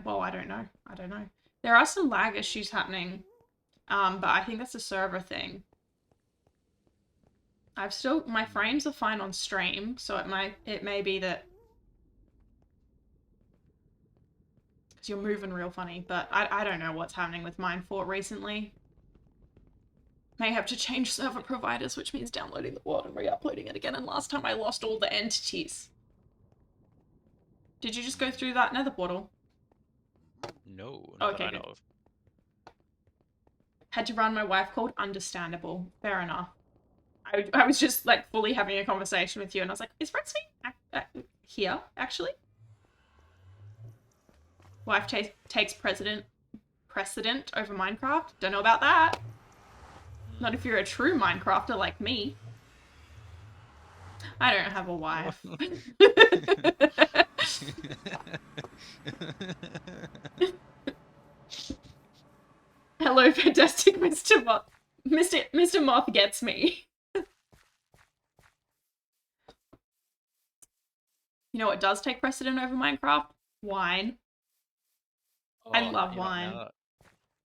Well, I don't know. I don't know. There are some lag issues happening, but I think that's a server thing. My frames are fine on stream, so it may be that because you're moving real funny, but I don't know what's happening with Mindfort recently. May have to change server providers, which means downloading the world and re-uploading it again. And last time I lost all the entities. Did you just go through that nether portal? No, not that I know of. Had to run, my wife called. Understandable. Fair enough. I was just like fully having a conversation with you, and I was like, is Red here, actually? Wife takes precedent over Minecraft. Don't know about that. Not if you're a true Minecrafter like me. I don't have a wife. Hello, fantastic Mr. Moth. Mr. Moth gets me. You know what does take precedent over Minecraft? Wine. Oh, I love you know, wine.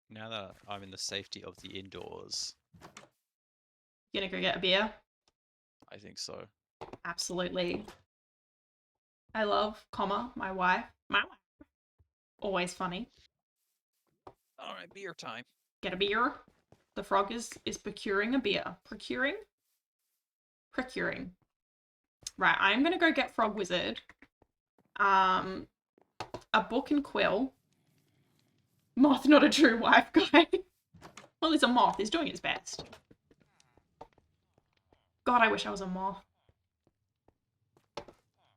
now that I'm in the safety of the indoors, You gonna go get a beer? I think so. Absolutely. I love, my wife. My wife. Always funny. All right, beer time. Get a beer. The frog is procuring a beer. Procuring? Procuring. Right, I'm gonna go get Frog Wizard. A book and quill. Moth, not a true wife guy. Well, he's a moth. He's doing his best. God, I wish I was a moth.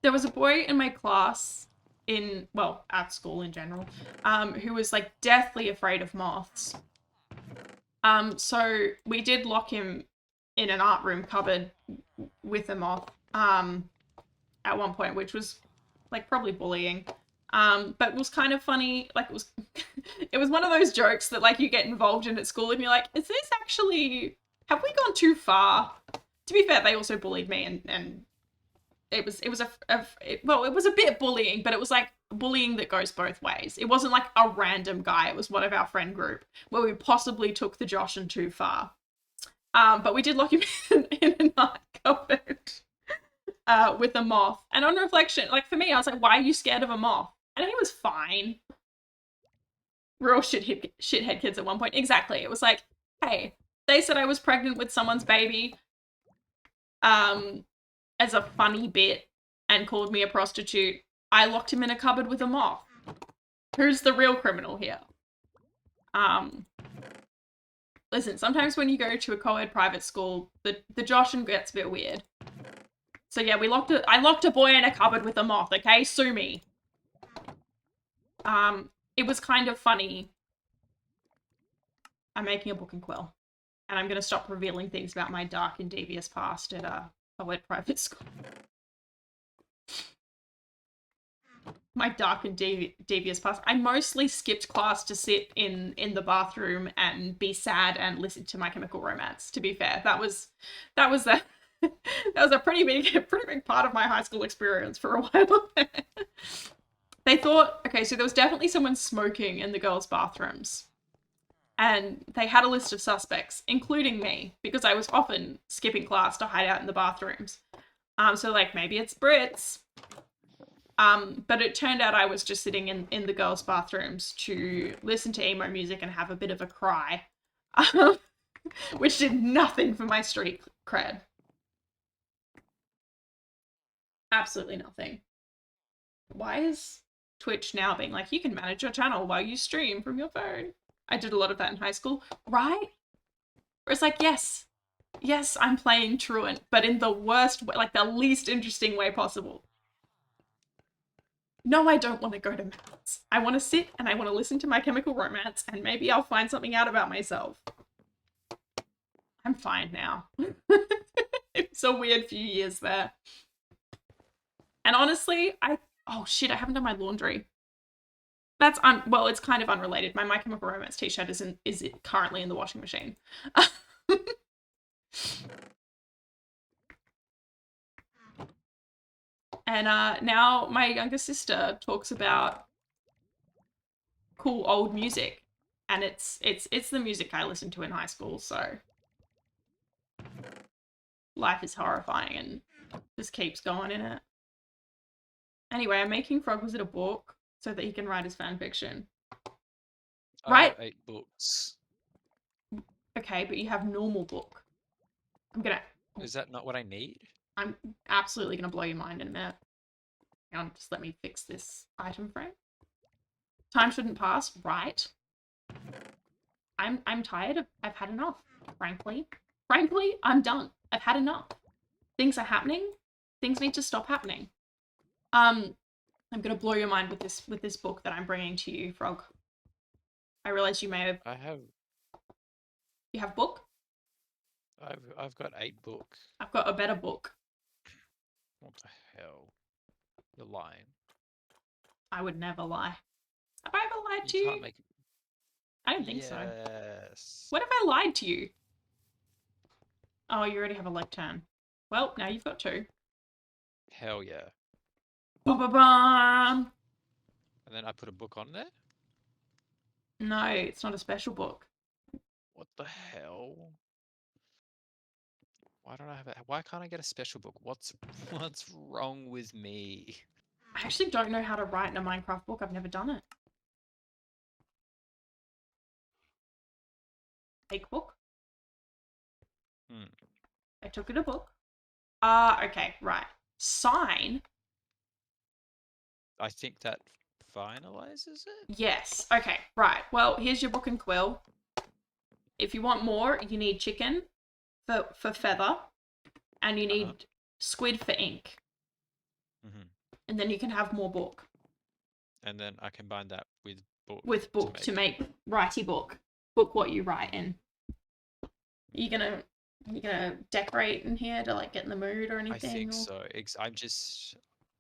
There was a boy in my class at school in general, who was like deathly afraid of moths. So we did lock him in an art room cupboard with a moth, at one point, which was like probably bullying. But it was kind of funny. Like it was, it was one of those jokes that like you get involved in at school and you're like, is this actually, have we gone too far? To be fair, they also bullied me and it was a bit bullying, but it was like bullying that goes both ways. It wasn't like a random guy. It was one of our friend group where we possibly took the Joshin too far. But we did lock him in an art cupboard with a moth. And on reflection, like for me, I was like, why are you scared of a moth? And he was fine. We're all shithead kids at one point. Exactly. It was like, hey, they said I was pregnant with someone's baby. As a funny bit and called me a prostitute. I locked him in a cupboard with a moth. Who's the real criminal here? Listen, sometimes when you go to a co-ed private school, the Joshin gets a bit weird. So yeah, I locked a boy in a cupboard with a moth, okay? Sue me. It was kind of funny. I'm making a book and quill. And I'm gonna stop revealing things about my dark and devious past at a co-ed private school. My dark and devious past. I mostly skipped class to sit in the bathroom and be sad and listen to My Chemical Romance. To be fair, that was a that was a pretty big part of my high school experience for a while. They thought, okay, so there was definitely someone smoking in the girls' bathrooms. And they had a list of suspects, including me, because I was often skipping class to hide out in the bathrooms. So like maybe it's Brits. But it turned out I was just sitting in the girls' bathrooms to listen to emo music and have a bit of a cry. Which did nothing for my street cred. Absolutely nothing. Why is Twitch now being like, you can manage your channel while you stream from your phone? I did a lot of that in high school, right? Where it's like, yes, I'm playing truant, but in the worst way, like the least interesting way possible. No, I don't want to go to maths. I want to sit and I want to listen to My Chemical Romance and maybe I'll find something out about myself. I'm fine now. It's a weird few years there. And honestly, oh shit, I haven't done my laundry. That's well, it's kind of unrelated. My Chemical Romance t-shirt is currently in the washing machine. And now my younger sister talks about cool old music, and it's the music I listened to in high school. So life is horrifying and just keeps going in it. Anyway, I'm making Frog Wizard a book so that he can write his fan fiction. I Right? have 8 books. Okay, but you have normal book. Is that not what I need? I'm absolutely gonna blow your mind in a minute. Hang on, just let me fix this item frame. Time shouldn't pass, right? I'm tired of, I've had enough, frankly. Frankly, I'm done. I've had enough. Things are happening. Things need to stop happening. I'm gonna blow your mind with this book that I'm bringing to you, Frog. I realize you may have. You have book? I've got 8 books. I've got a better book. What the hell? You're lying. I would never lie. Have I ever lied to You you? can't make it. I don't think so. Yes. What if I lied to you? Oh, you already have a leg turn. Well, now you've got 2. Hell yeah. Ba-ba-bum! And then I put a book on there? No, it's not a special book. What the hell? Why can't I get a special book? What's wrong with me? I actually don't know how to write in a Minecraft book. I've never done it. Fake book. I took it a book. Okay, right. Sign. I think that finalizes it? Yes. Okay, right. Well, here's your book and quill. If you want more, you need chicken for feather, and you need squid for ink. And then you can have more book. And then I combine that with book. With book to make writey book. Book what you write in. You gonna decorate in here to like get in the mood or anything? I think so.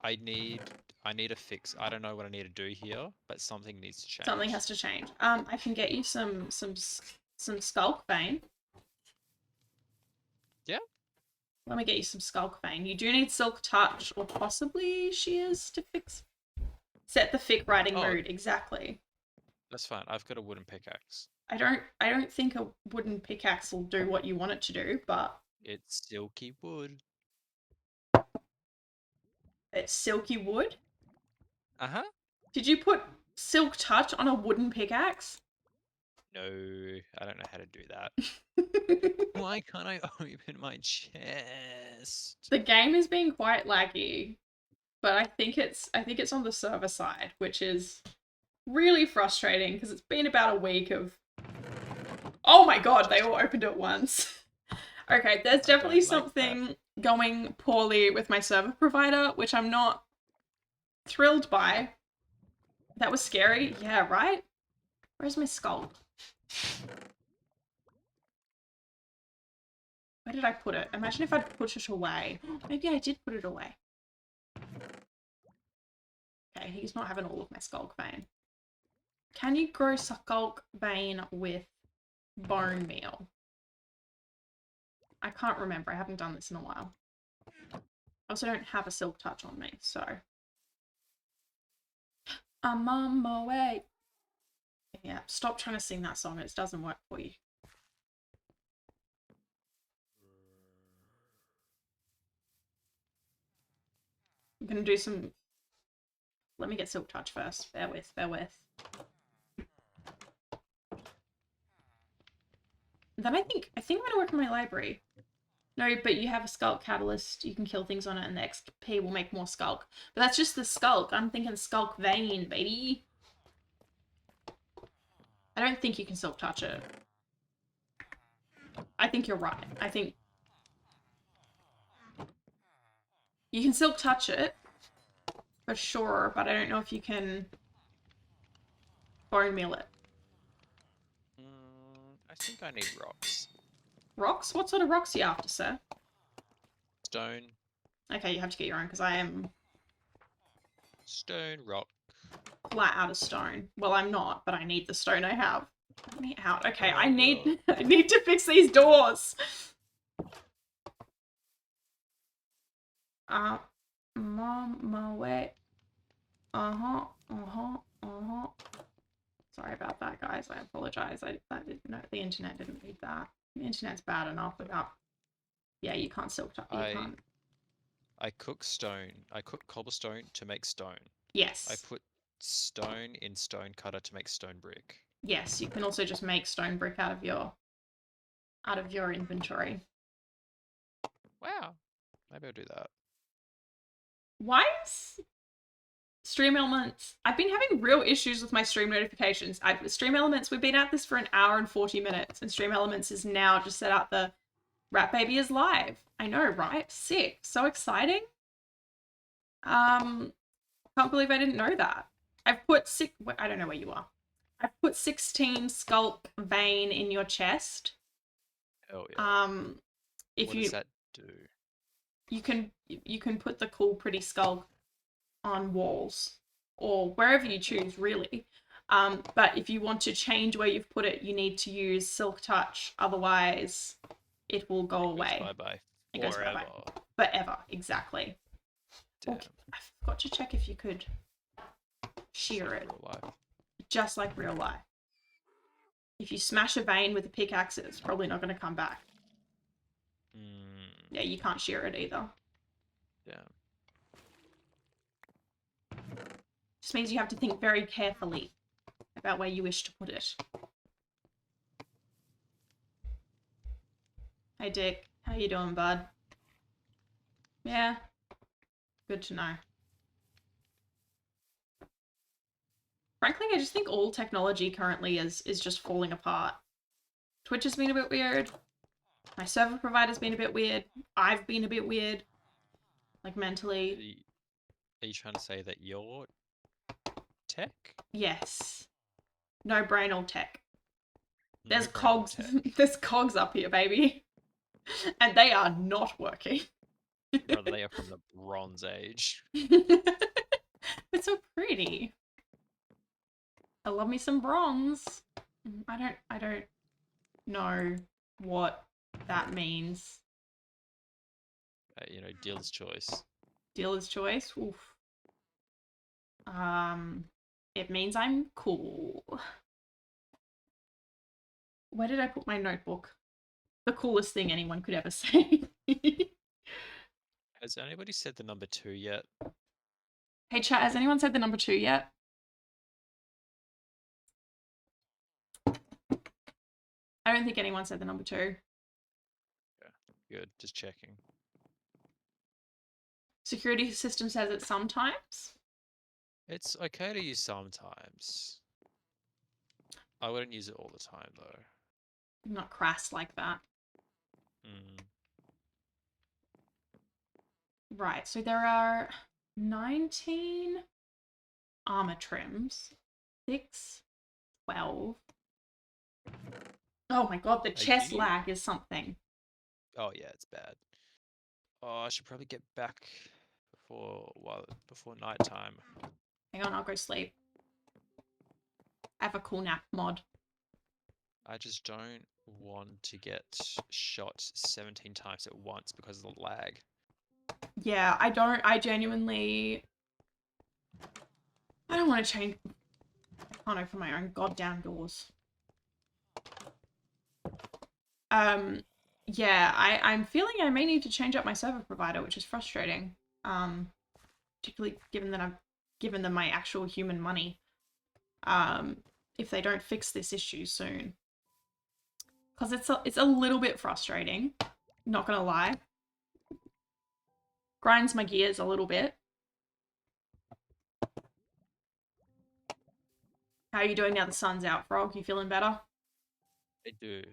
I need a fix. I don't know what I need to do here, but something needs to change. Something has to change. I can get you some skulk vein. Yeah. Let me get you some skulk vein. You do need silk touch or possibly shears to fix. Set the thick writing mood exactly. That's fine. I've got a wooden pickaxe. I don't think a wooden pickaxe will do what you want it to do, but it's silky wood. It's silky wood? Uh-huh. Did you put silk touch on a wooden pickaxe? No, I don't know how to do that. Why can't I open my chest? The game is being quite laggy, but I think it's on the server side, which is really frustrating because it's been about a week of. Oh my god, they all opened at once. Okay, there's definitely something going poorly with my server provider, which I'm not thrilled by. That was scary. Yeah, right? Where's my skull? Where did I put it? Imagine if I'd put it away. Maybe I did put it away. Okay, he's not having all of my skulk vein. Can you grow skulk vein with bone meal? I can't remember. I haven't done this in a while. I also don't have a silk touch on me, so. I'm on my way. Yeah, stop trying to sing that song. It doesn't work for you. I'm gonna do some. Let me get silk touch first. Bear with, bear with. Then I think I'm gonna work in my library. No, but you have a skulk catalyst. You can kill things on it, and the XP will make more skulk. But that's just the skulk. I'm thinking skulk vein, baby. I don't think you can silk touch it. I think you're right. I think you can silk touch it for sure, but I don't know if you can bone meal it. I think I need rocks. Rocks? What sort of rocks are you after, sir? Stone. Okay, you have to get your own because I am stone rock. Flat out of stone. Well, I'm not, but I need the stone I have. Let me out. Okay, I need to fix these doors. I'm on my way. Sorry about that, guys. I apologize. No, the internet didn't need that. The internet's bad enough without. Yeah, you can't silk touch. You can't. I cook stone. I cook cobblestone to make stone. I Yes. put stone in stone cutter to make stone brick. Yes, you can also just make stone brick out of your inventory. Wow. Maybe I'll do that. Why is Stream Elements? I've been having real issues with my stream notifications. Stream Elements, we've been at this for an hour and 40 minutes, and Stream Elements is now just set out the Rat Baby is live. I know, right? Sick. So exciting. Can't believe I didn't know that. I've put I don't know where you are. I've put 16 sculk vein in your chest. Oh yeah. If what does that do? You can put the cool pretty skull on walls or wherever you choose, really. But if you want to change where you've put it, you need to use Silk Touch. Otherwise, it will go away. Bye-bye. It goes bye-bye. Forever, exactly. Damn. Okay, I forgot to check if you could shear it. Just like real life. If you smash a vein with a pickaxe, it's probably not going to come back. Yeah, you can't shear it either. Yeah. Just means you have to think very carefully about where you wish to put it. Hey Dick, how you doing, bud? Yeah, good to know. Frankly, I just think all technology currently is just falling apart. Twitch has been a bit weird. My server provider's been a bit weird. I've been a bit weird. Like, mentally. Are you trying to say that you're tech? Yes. No brain or tech. No There's cogs. There's cogs up here, baby. And they are not working. Brother, they are from the Bronze Age. It's so pretty. I love me some bronze. I don't know what that means. You know, dealer's choice. Dealer's choice? Oof. It means I'm cool. Where did I put my notebook? The coolest thing anyone could ever say. Has anybody said the number 2 yet? Hey chat, has anyone said the number 2 yet? I don't think anyone said the number 2. Yeah, good. Just checking. Security system says it sometimes. It's okay to use sometimes. I wouldn't use it all the time, though. Not crass like that. Right, so there are 19 armor trims. 6, 12. Oh my god, the chest lag is something. Oh yeah, it's bad. Oh, I should probably get back before nighttime. Hang on, I'll go sleep. I have a cool nap mod. I just don't want to get shot 17 times at once because of the lag. Yeah, I don't want to change. I can't open my own goddamn doors. Yeah, I'm feeling I may need to change up my server provider, which is frustrating. Particularly given that I've given them my actual human money. If they don't fix this issue soon. Because it's a little bit frustrating, not gonna lie. Grinds my gears a little bit. How are you doing now the sun's out, Frog? You feeling better? I do.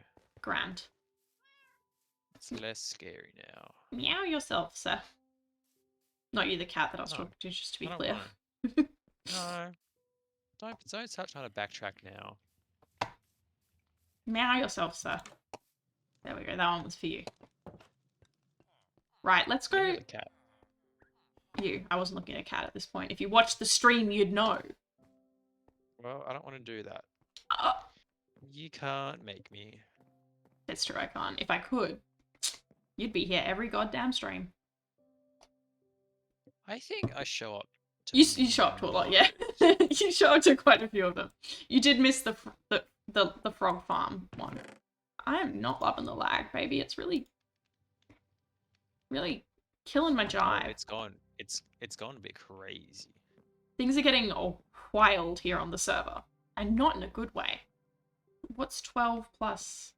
Grand. It's less scary now. Meow yourself, sir. Not you, the cat that I was talking to, just to be clear. No. Don't start trying to backtrack now. Meow yourself, sir. There we go. That one was for you. Right, let's go. The cat. You. I wasn't looking at a cat at this point. If you watched the stream, you'd know. Well, I don't want to do that. You can't make me. That's true, I can't. If I could, you'd be here every goddamn stream. I think I show up to You show up to a lot, yeah. You show up to quite a few of them. You did miss the frog farm one. I am not loving the lag, baby. It's really killing my Oh, jive. it's gone a bit crazy. Things are getting wild here on the server, and not in a good way. What's 12 plus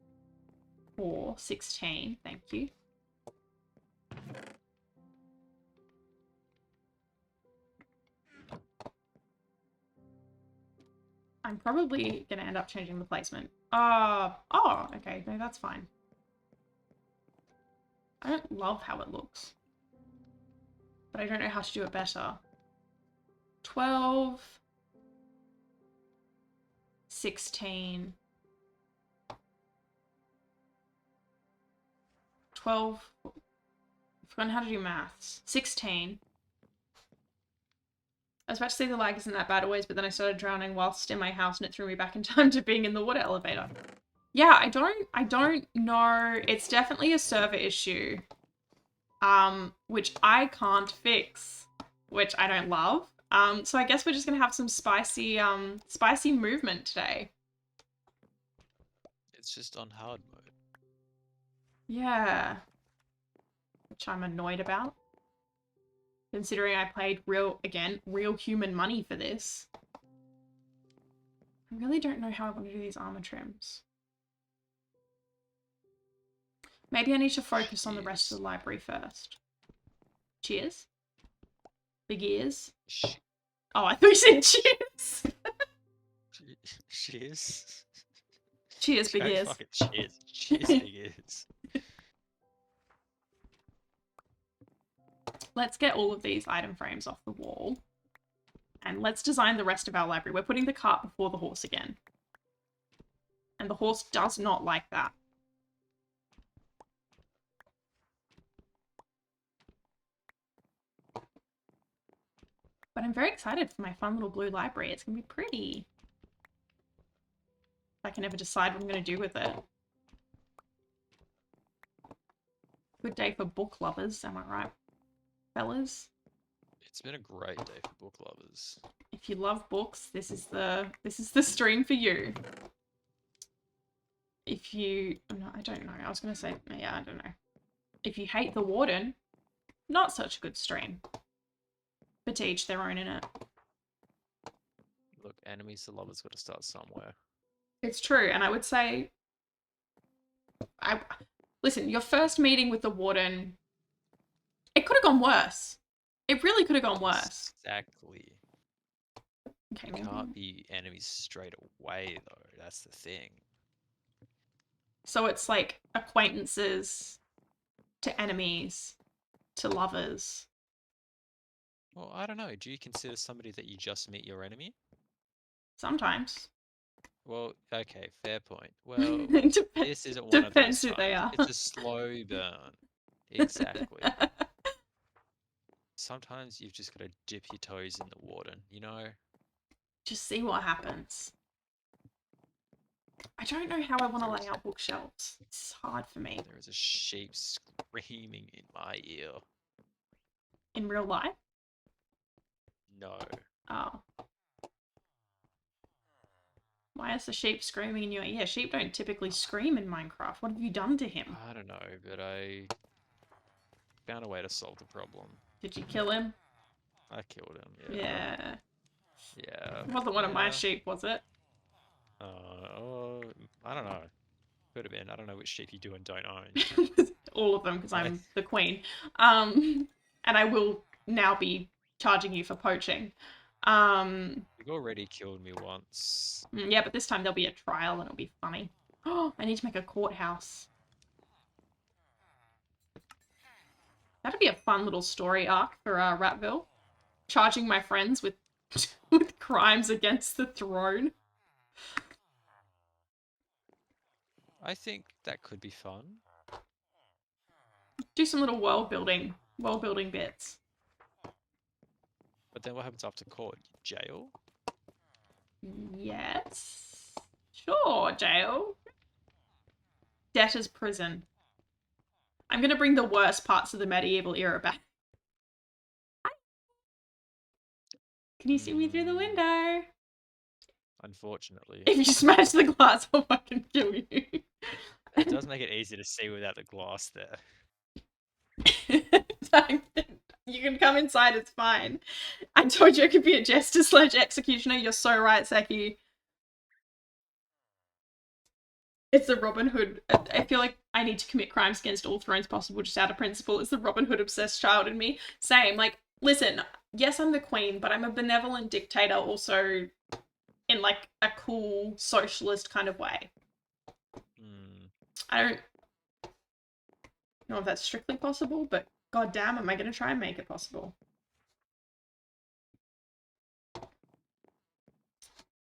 4? 16. Thank you. I'm probably going to end up changing the placement. Oh, okay. No, that's fine. I don't love how it looks, but I don't know how to do it better. 12, 16, 12, I've forgotten how to do maths. 16. I was about to say the lag isn't that bad always, but then I started drowning whilst in my house and it threw me back in time to being in the water elevator. Yeah, I don't know. It's definitely a server issue. Which I can't fix, which I don't love. So I guess we're just gonna have some spicy movement today. It's just on hard mode. Yeah. Which I'm annoyed about. Considering I paid real human money for this. I really don't know how I want to do these armor trims. Maybe I need to focus on the rest of the library first. Cheers. Big ears. Oh, I thought you said cheers. Cheers. Cheers, big ears. Fucking cheers. Cheers, big ears. Let's get all of these item frames off the wall. And let's design the rest of our library. We're putting the cart before the horse again. And the horse does not like that. But I'm very excited for my fun little blue library. It's going to be pretty. I can never decide what I'm going to do with it. Good day for book lovers, am I right, fellas? It's been a great day for book lovers. If you love books, this is the stream for you. If you, no, I don't know. I was going to say, yeah, I don't know. If you hate the warden, not such a good stream. But to each their own, innit? Look, enemies to lovers got to start somewhere. It's true, and I would say, listen, your first meeting with the warden, it could have gone worse. It really could have gone worse. Exactly. Okay, You can't be enemies straight away, though. That's the thing. So it's like acquaintances to enemies to lovers. Well, I don't know. Do you consider somebody that you just meet your enemy? Sometimes. Well, okay, fair point. Well, this isn't one of those Depends who they times. are. It's a slow burn. Exactly. Sometimes you've just got to dip your toes in the warden, you know? Just see what happens. I don't know how I want to lay out bookshelves. It's hard for me. There is a sheep screaming in my ear. In real life? No. Oh. Why is the sheep screaming in your ear? Sheep don't typically scream in Minecraft. What have you done to him? I don't know, but I found a way to solve the problem. Did you kill him? I killed him, yeah. Yeah. Yeah. It wasn't one of my sheep, was it? I don't know. Could have been. I don't know which sheep you do and don't own. All of them, because I'm the queen. And I will now be charging you for poaching. You've already killed me once. Yeah, but this time there'll be a trial and it'll be funny. Oh, I need to make a courthouse. That'd be a fun little story arc for Ratville. Charging my friends with with crimes against the throne. I think that could be fun. Do some little world building bits. But then what happens after court? Jail? Yes. Sure, jail. Debtor's prison. I'm gonna bring the worst parts of the medieval era back. Can you see me through the window? Unfortunately. If you smash the glass, I'll fucking kill you. It does make it easy to see without the glass there. You can come inside, it's fine. I told you I could be a jester / executioner. You're so right, Seki. It's the Robin Hood. I feel like I need to commit crimes against all thrones possible just out of principle. It's the Robin Hood obsessed child in me. Same. Like, listen, yes, I'm the queen, but I'm a benevolent dictator also in like a cool socialist kind of way. I don't know if that's strictly possible, but goddamn, am I going to try and make it possible?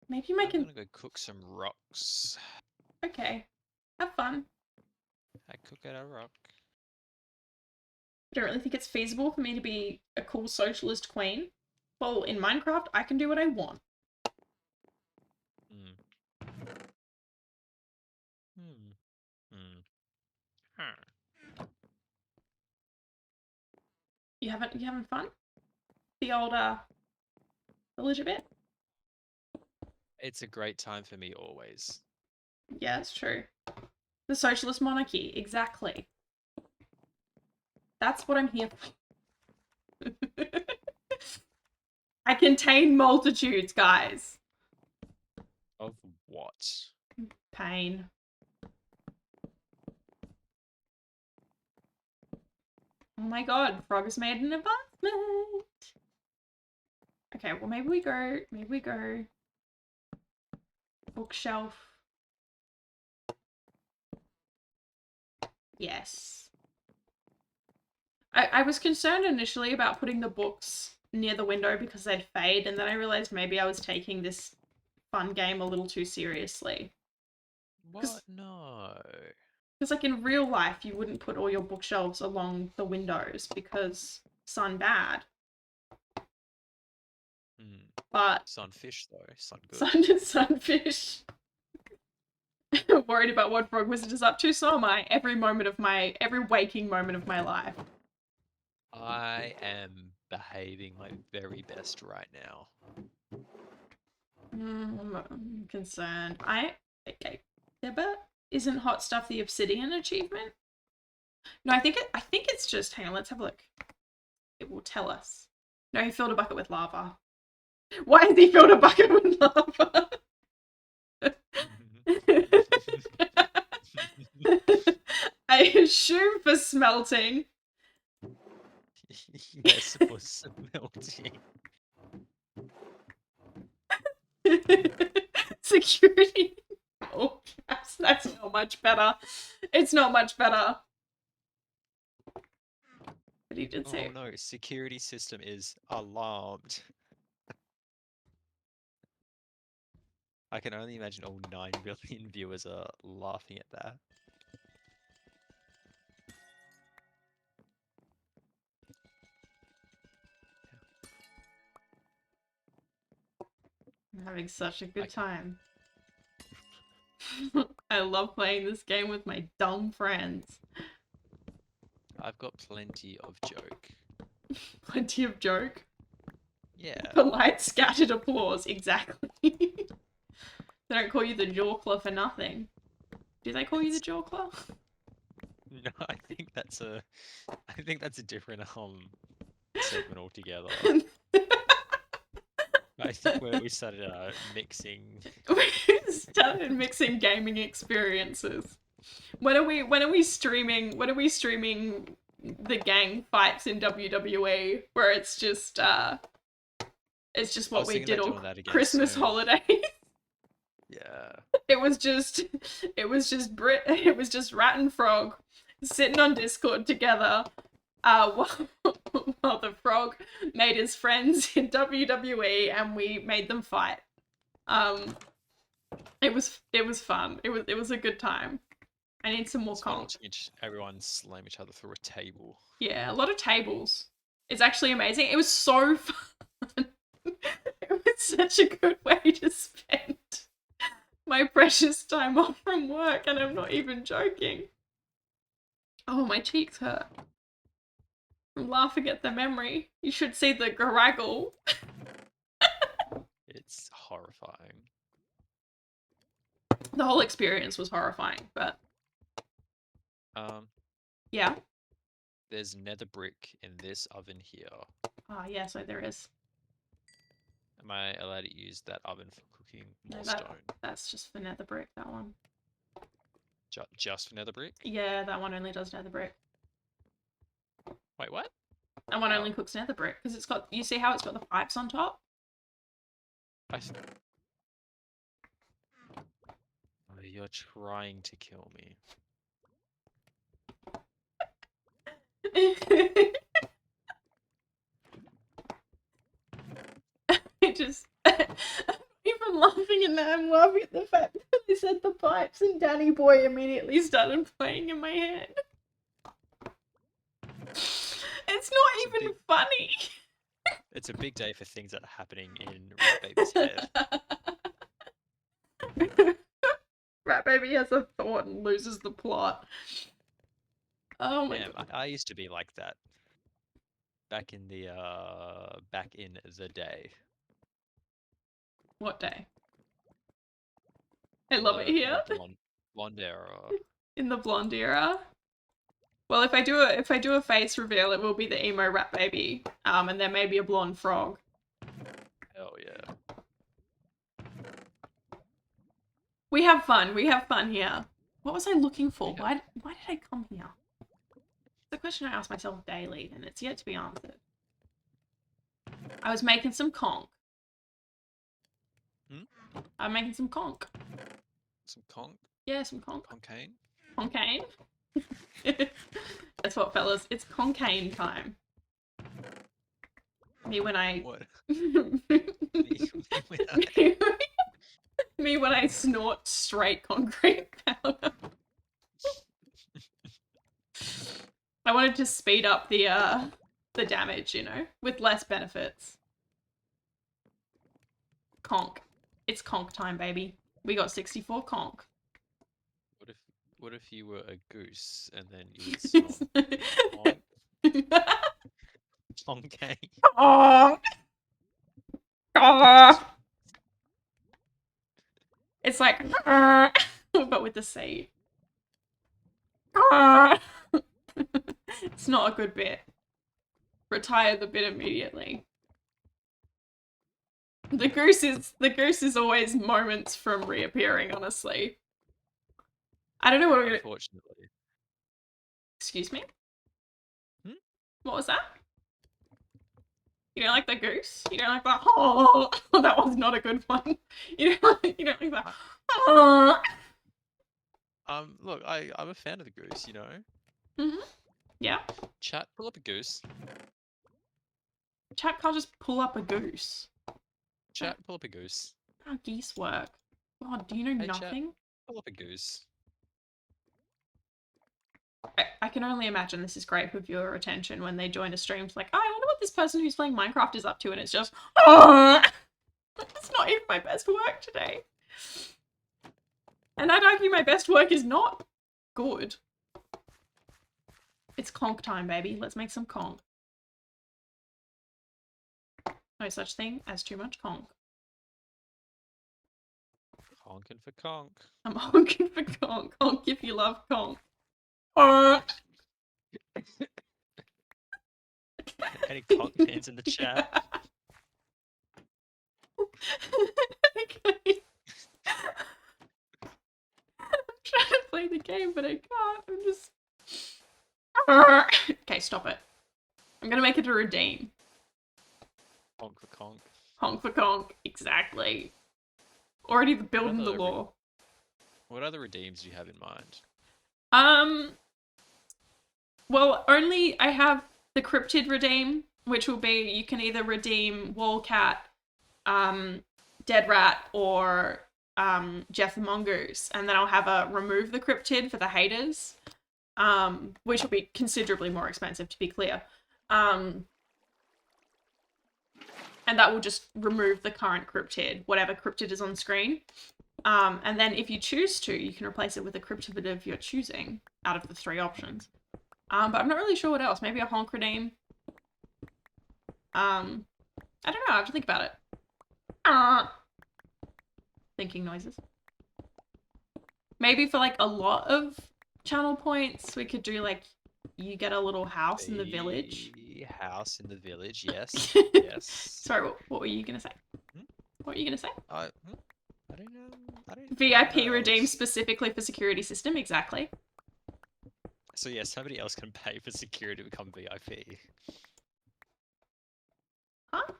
Maybe I'm can gonna go cook some rocks. Okay. Have fun. I cook at a rock. I don't really think it's feasible for me to be a cool socialist queen. Well, in Minecraft, I can do what I want. You having fun? The old village a bit? It's a great time for me always. Yeah, it's true. The socialist monarchy, exactly. That's what I'm here for. I contain multitudes, guys. Of what? Pain. Oh my god, Frog has made an advancement. Okay, well maybe we go bookshelf. Yes. I was concerned initially about putting the books near the window because they'd fade, and then I realized maybe I was taking this fun game a little too seriously. What? No. Because like in real life, you wouldn't put all your bookshelves along the windows because sun bad. But sunfish though, sun good. Sunfish. Worried about what Frog Wizard is up to, so am I. Every waking moment of my life. I am behaving my very best right now. I'm concerned. Okay. Deba, isn't hot stuff the obsidian achievement? No, I think it's just, hang on, let's have a look. It will tell us. No, he filled a bucket with lava. Why has he filled a bucket with lava? I assume for smelting. Yes, for smelting. Security. Oh, that's not much better. It's not much better. But he did say. Oh no, security system is alarmed. I can only imagine all 9 billion viewers are laughing at that. I'm having such a good time. I love playing this game with my dumb friends. I've got plenty of joke. Plenty of joke? Yeah. Polite scattered applause, exactly. They don't call you the Jawclaw for nothing. Do they call you the Jawclaw? No, I think that's a different segment altogether. I think we started mixing. We started mixing gaming experiences. When are we streaming? When are we streaming the gang fights in WWE, where it's just what we did all Christmas holidays? Yeah. It was just Rat and Frog sitting on Discord together, while the Frog made his friends in WWE and we made them fight. It was fun. It was a good time. I need some more comp. Everyone slam each other through a table. Yeah, a lot of tables. It's actually amazing. It was so fun. It was such a good way to spend my precious time off from work, and I'm not even joking. Oh, my cheeks hurt. I'm laughing at the memory. You should see the garaggle. It's horrifying. The whole experience was horrifying, but yeah. There's nether brick in this oven here. Ah, yeah, so there is. Am I allowed to use that oven for cooking more No, stone? that's just for nether brick, that one. Just for nether brick? Yeah, that one only does nether brick. Wait, what? That one only cooks nether brick, because it's got, you see how it's got the pipes on top? Oh, you're trying to kill me. I just, I'm not even laughing at that, I'm laughing at the fact that I said the pipes and Danny Boy immediately started playing in my head. It's not even funny. It's a big day for things that are happening in Rat Baby's head. Rat Baby has a thought and loses the plot. Oh my Damn, god. I used to be like that. Back in the day. What day? I love it here. Blonde era. In the blonde era. Well, if I do a face reveal, it will be the emo Rat Baby, and there may be a blonde frog. Hell yeah. We have fun. We have fun here. What was I looking for? Why did I come here? It's a question I ask myself daily, and it's yet to be answered. I was making some conch. I'm making some conch. Some conch? Yeah, some conch. Concaine? Concaine? That's what, fellas. It's concaine time. Me when I... What? Me when I snort straight concrete powder. I wanted to speed up the damage, you know, with less benefits. Conch. It's conch time, baby. We got 64 conch. What if you were a goose and then you would snort concaine? It's like, but with the C. It's not a good bit. Retire the bit immediately. The goose is always moments from reappearing, honestly. I don't know what we're gonna... Unfortunately. Excuse me? What was that? You don't like the goose? You don't like that? Oh, that was not a good one. You don't like that? Look, I'm a fan of the goose, you know? Yeah? Chat, pull up a goose. Chat can't just pull up a goose. Chat, pull up a goose. How geese work? God, do you know nothing? Chat, pull up a goose. I can only imagine this is great for viewer attention when they join a stream. It's like, oh, I wonder what this person who's playing Minecraft is up to, and it's just, it's not even my best work today. And I'd argue my best work is not good. It's conch time, baby. Let's make some conch. No such thing as too much conch. Honking for conch. I'm honking for conch. Conch if you love conch. Any conch fans in the chat? Okay. I'm trying to play the game, but I can't. I'm just... Okay, stop it. I'm gonna make it a redeem. Honk for conch. Honk for conch. Exactly. Already building the lore. What other redeems do you have in mind? Well, only I have the cryptid redeem, which will be you can either redeem Wallcat, Dead Rat, or Jeff the Mongoose, and then I'll have a remove the cryptid for the haters, which will be considerably more expensive, to be clear. And that will just remove the current cryptid, whatever cryptid is on screen. And then if you choose to, you can replace it with a cryptid of your choosing out of the 3 options. But I'm not really sure what else. Maybe a honk redeem. I don't know. I have to think about it. Thinking noises. Maybe for like a lot of channel points, we could do like you get a little house in the village. A house in the village, yes. Yes. Sorry, what were you gonna say? Hmm? What were you gonna say? I don't know. I don't VIP know. redeemed specifically for security system, exactly. So yeah, somebody else can pay for security to become VIP. Huh?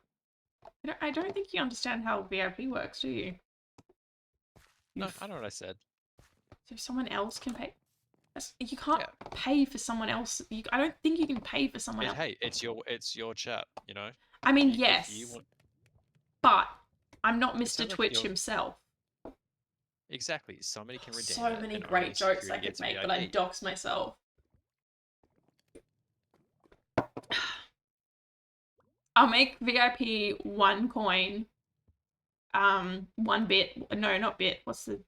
I don't think you understand how VIP works, do you? No, I know what I said. So someone else can pay? You can't Yeah. pay for someone else. I don't think you can pay for someone else. Hey, it's your chat, you know? I mean, If you yes, want, but I'm not it Mr. sounds like Twitch you're himself. exactly. Somebody can redeem So it, many and great only jokes I security could gets make, but I VIP. dox myself. I'll make VIP 1 coin. 1 bit. No, not bit. What's the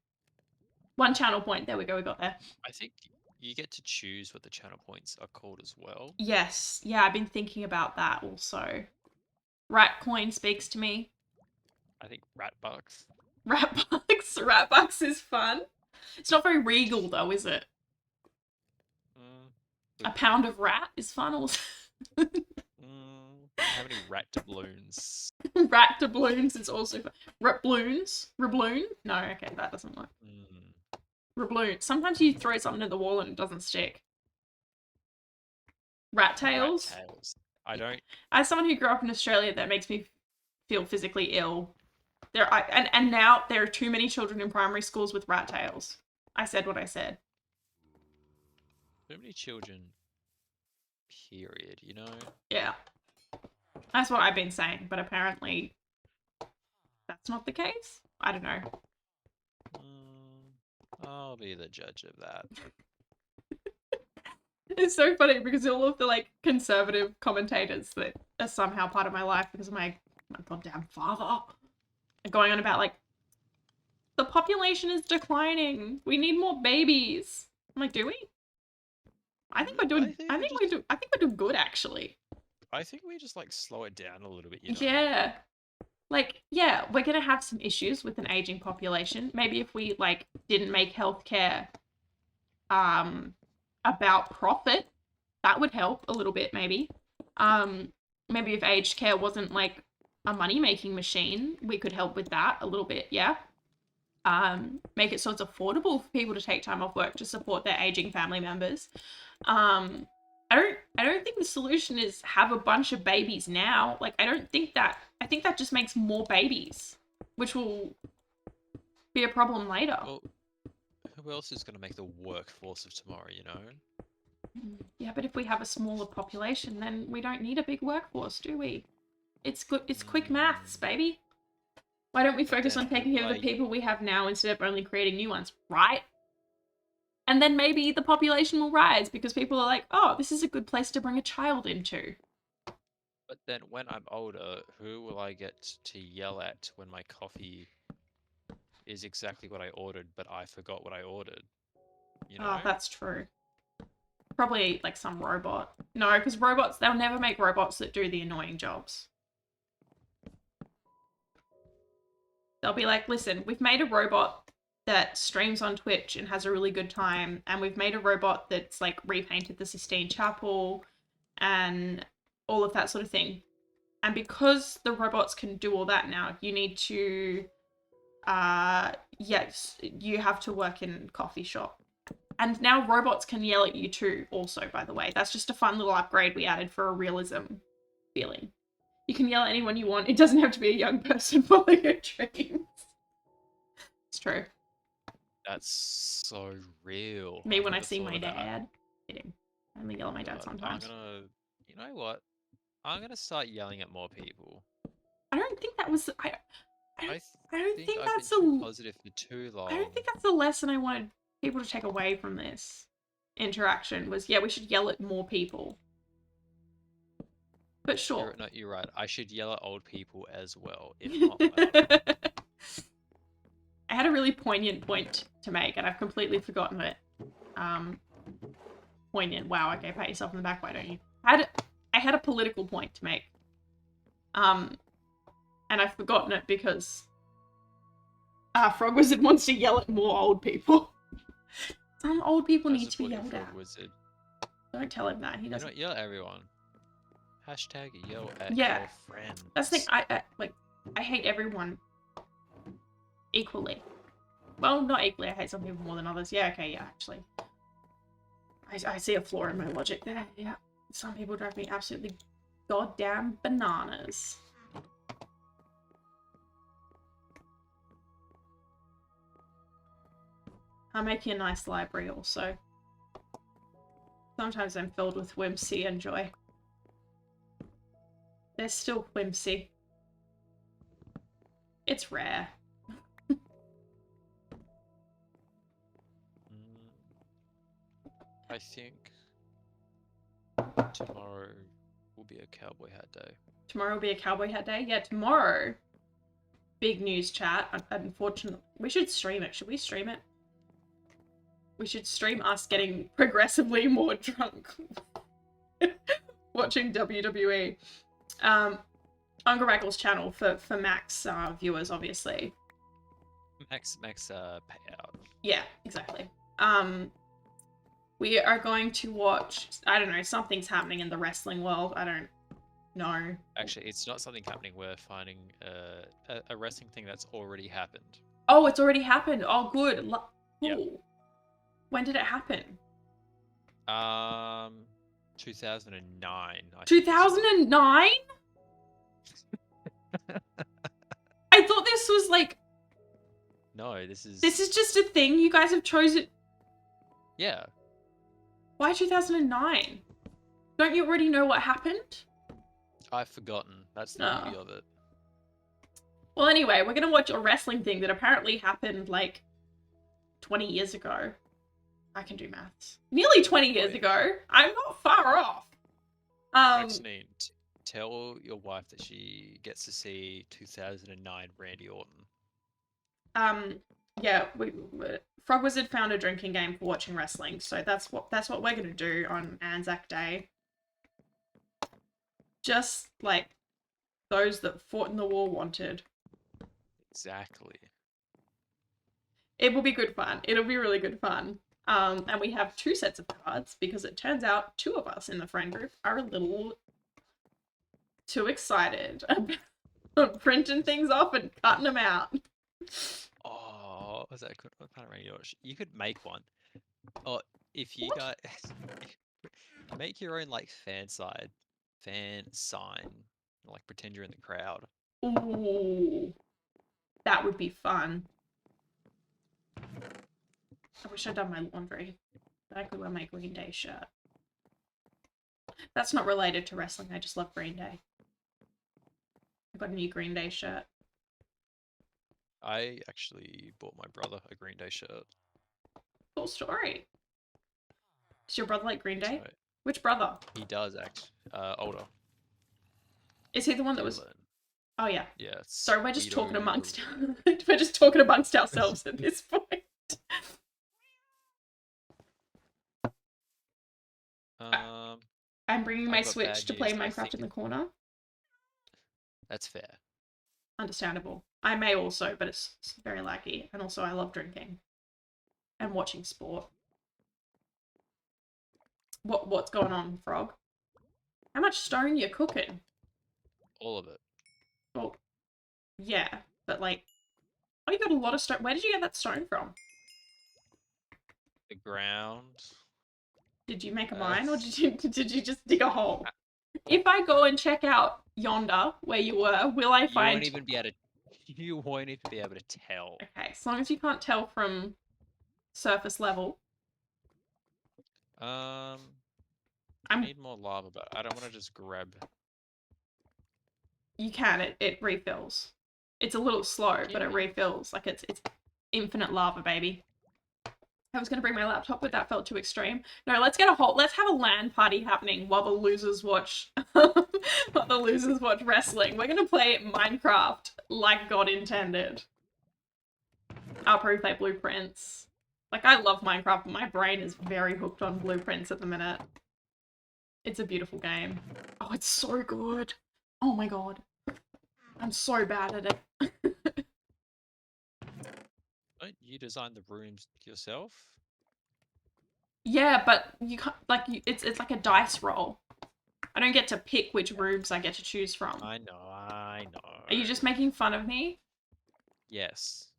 1 channel point? There we go. We got there. I think you get to choose what the channel points are called as well. Yes. Yeah, I've been thinking about that also. Ratcoin speaks to me. I think Ratbucks. Ratbucks. Ratbucks is fun. It's not very regal though, is it? A pound of rat is fun also. How many rat doubloons? Rat doubloons is also fun. Reploons? Rebloon? No, okay, that doesn't work. Rebloon. Sometimes you throw something at the wall and it doesn't stick. Rat tails? Rat tails. I don't. As someone who grew up in Australia, that makes me feel physically ill. And now there are too many children in primary schools with rat tails. I said what I said. Too many children. Period. You know. Yeah. That's what I've been saying, but apparently that's not the case. I don't know. I'll be the judge of that. It's so funny because all of the like conservative commentators that are somehow part of my life because of my goddamn father are going on about like the population is declining. We need more babies. I'm like, do we? I think we're doing. I think we're doing good actually. I think we just like slow it down a little bit. You know? Yeah. Like, yeah, we're gonna have some issues with an aging population. Maybe if we like didn't make healthcare about profit, that would help a little bit, maybe. Maybe if aged care wasn't like a money-making machine, we could help with that a little bit, yeah. Make it so it's affordable for people to take time off work to support their aging family members. I don't think the solution is have a bunch of babies now. Like, I think that just makes more babies, which will be a problem later. Well, who else is going to make the workforce of tomorrow, you know? Yeah, but if we have a smaller population, then we don't need a big workforce, do we? It's good. It's quick maths, baby. Why don't we focus on taking care of the people we have now instead of only creating new ones, right? And then maybe the population will rise because people are like, oh, this is a good place to bring a child into. But then when I'm older, who will I get to yell at when my coffee is exactly what I ordered, but I forgot what I ordered? You know? Oh, that's true. Probably like some robot. No, because robots, they'll never make robots that do the annoying jobs. They'll be like, listen, we've made a robot that streams on Twitch and has a really good time, and we've made a robot that's like repainted the Sistine Chapel and all of that sort of thing. And because the robots can do all that now, you need to yes, you have to work in a coffee shop. And now robots can yell at you too, also, by the way. That's just a fun little upgrade we added for a realism feeling. You can yell at anyone you want. It doesn't have to be a young person following your dreams. It's true. That's so real. Me when I see my dad. Kidding. I only yell at my dad sometimes. You know what? I'm gonna start yelling at more people. I don't think that was. I don't think I've that's been too positive for too long. I don't think that's the lesson I wanted people to take away from this interaction. Was yeah, we should yell at more people. But sure. You're right. I should yell at old people as well, if not. I had a really poignant point to make, and I've completely forgotten it. Poignant. Wow. Okay, pat yourself on the back. Why don't you? I had a political point to make. And and I've forgotten it because Frog Wizard wants to yell at more old people. Some old people need to be yelled at. Wizard. Don't tell him that. He You doesn't. don't yell at everyone. Hashtag yell at Yeah. your friends. That's the thing. I hate everyone equally. Well, not equally. I hate some people more than others. Yeah. Okay. Yeah. Actually, I see a flaw in my logic there. Yeah. Some people drive me absolutely goddamn bananas. I'm making a nice library also. Sometimes I'm filled with whimsy and joy. There's still whimsy. It's rare. I think tomorrow will be a cowboy hat day. Tomorrow will be a cowboy hat day? Yeah, tomorrow. Big news, chat. Unfortunately, we should stream it. Should we stream it? We should stream us getting progressively more drunk. Watching WWE. Uncle Raggle's channel for Max viewers, obviously. Max payout. Yeah, exactly. We are going to watch, I don't know, something's happening in the wrestling world. I don't know. Actually, it's not something happening. We're finding a wrestling thing that's already happened. Oh, it's already happened. Oh, good. Cool. Yep. When did it happen? 2009. 2009? I thought this was like... No, this is... This is just a thing you guys have chosen... Yeah. Why 2009? Don't you already know what happened? I've forgotten. That's the beauty of it. Well, anyway, we're going to watch a wrestling thing that apparently happened, like, 20 years ago. I can do maths. Nearly 20 years ago. I'm not far off. Maxine, tell your wife that she gets to see 2009 Randy Orton. Yeah, Frog Wizard found a drinking game for watching wrestling, so that's what we're gonna do on Anzac Day. Just like those that fought in the war wanted. Exactly. It will be good fun. It'll be really good fun. And we have 2 sets of cards because it turns out 2 of us in the friend group are a little too excited about printing things off and cutting them out. Oh, was that good? You could make one. Or if you guys make your own like fan sign, like pretend you're in the crowd. Ooh, that would be fun. I wish I'd done my laundry. I could wear my Green Day shirt. That's not related to wrestling. I just love Green Day. I got a new Green Day shirt. I actually bought my brother a Green Day shirt. Cool story. Does your brother like Green Day? So, which brother? He does actually. Older. Is he the one that was? Oh yeah. Yeah. Sorry, we're just talking amongst. We're just talking amongst ourselves at this point. I'm bringing my Switch to play Minecraft in the corner. That's fair. Understandable. I may also, but it's very laggy. And also I love drinking. And watching sport. What's going on, Frog? How much stone you cooking? All of it. Well, yeah, but like... Oh, you got a lot of stone. Where did you get that stone from? The ground. Did you make a mine, or did you just dig a hole? If I go and check out yonder, where you were, will I find... You won't even be able to tell. Okay, as long as you can't tell from surface level. I need more lava, but I don't want to just grab... You can, it refills. It's a little slow, but it refills. Like, it's infinite lava, baby. I was going to bring my laptop, but that felt too extreme. No, let's have a LAN party happening while the losers watch wrestling. We're going to play Minecraft like God intended. I'll probably play Blueprints. Like, I love Minecraft, but my brain is very hooked on Blueprints at the minute. It's a beautiful game. Oh, it's so good. Oh my God. I'm so bad at it. Don't you design the rooms yourself? Yeah, but you can't, like, it's like a dice roll. I don't get to pick which rooms I get to choose from. I know, I Are you know. just making fun of me? Yes.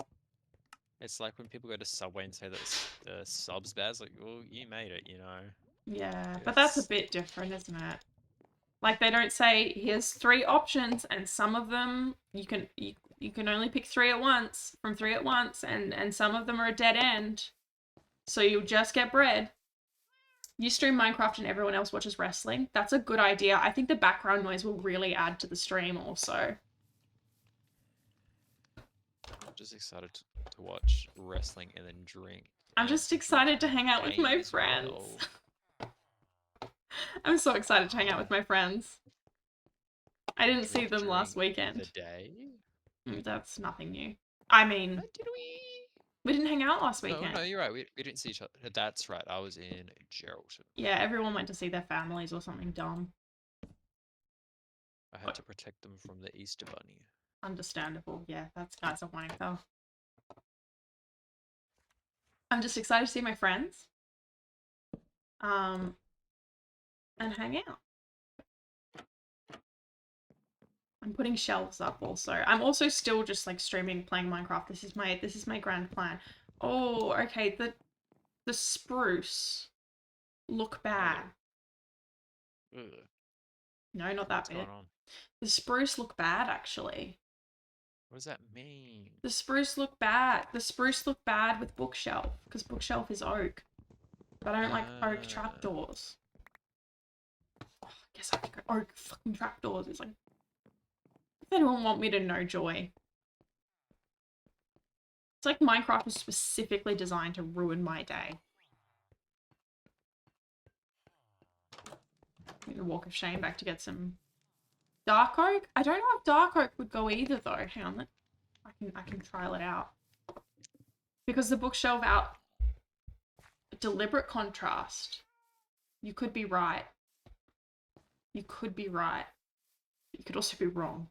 It's like when people go to Subway and say that the sub's bad. It's like, well, you made it, you know. Yeah, but that's a It's bit different, isn't it? Like, they don't say, here's 3 options, and some of them you can only pick 3 at once, from 3 at once, and some of them are a dead end. So you'll just get bread. You stream Minecraft and everyone else watches wrestling. That's a good idea. I think the background noise will really add to the stream also. I'm just excited to watch wrestling and then drink. I'm And just to excited to drink hang out with game my as friends. well. I'm so excited to hang out with my friends. I didn't see Drink them last during weekend. the day. That's nothing new. I mean, What did we? we didn't hang out last No, weekend. no, you're right. We didn't see each other. That's right. I was in Geraldton. Yeah, everyone went to see their families or something dumb. I had to protect them from the Easter Bunny. Understandable. Yeah, that's a wanker. I'm just excited to see my friends. And hang out. I'm putting shelves up also. I'm also still just like streaming, playing Minecraft. This is my grand plan. Oh, okay. The spruce look bad. Ugh, No, not that what's bit. going on? The spruce look bad actually. What does that mean? The spruce look bad. The spruce look bad with bookshelf because bookshelf is oak. But I don't like oak trapdoors. Oh, I guess I have to go oak fucking trapdoors. It's like, if anyone want me to know joy. It's like Minecraft was specifically designed to ruin my day. I'm gonna walk of shame back to get some dark oak. I don't know if dark oak would go either though. Hang on, I can trial it out. Because the bookshelf out deliberate contrast. You could be right. You could be right. You could also be wrong.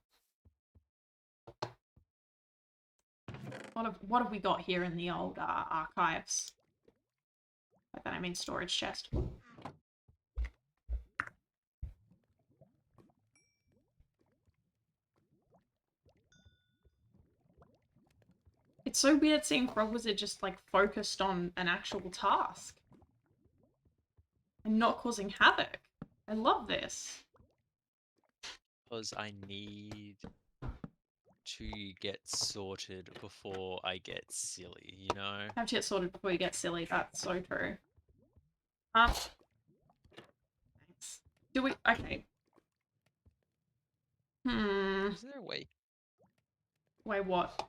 What have we got here in the old archives? By that I mean storage chest. It's so weird seeing Frog Wizard just like focused on an actual task and not causing havoc. I love this. Because I need to get sorted before I get silly, you know? Have to get sorted before you get silly. That's so true. Thanks. Do we? Okay. Is there a way? Wait, what?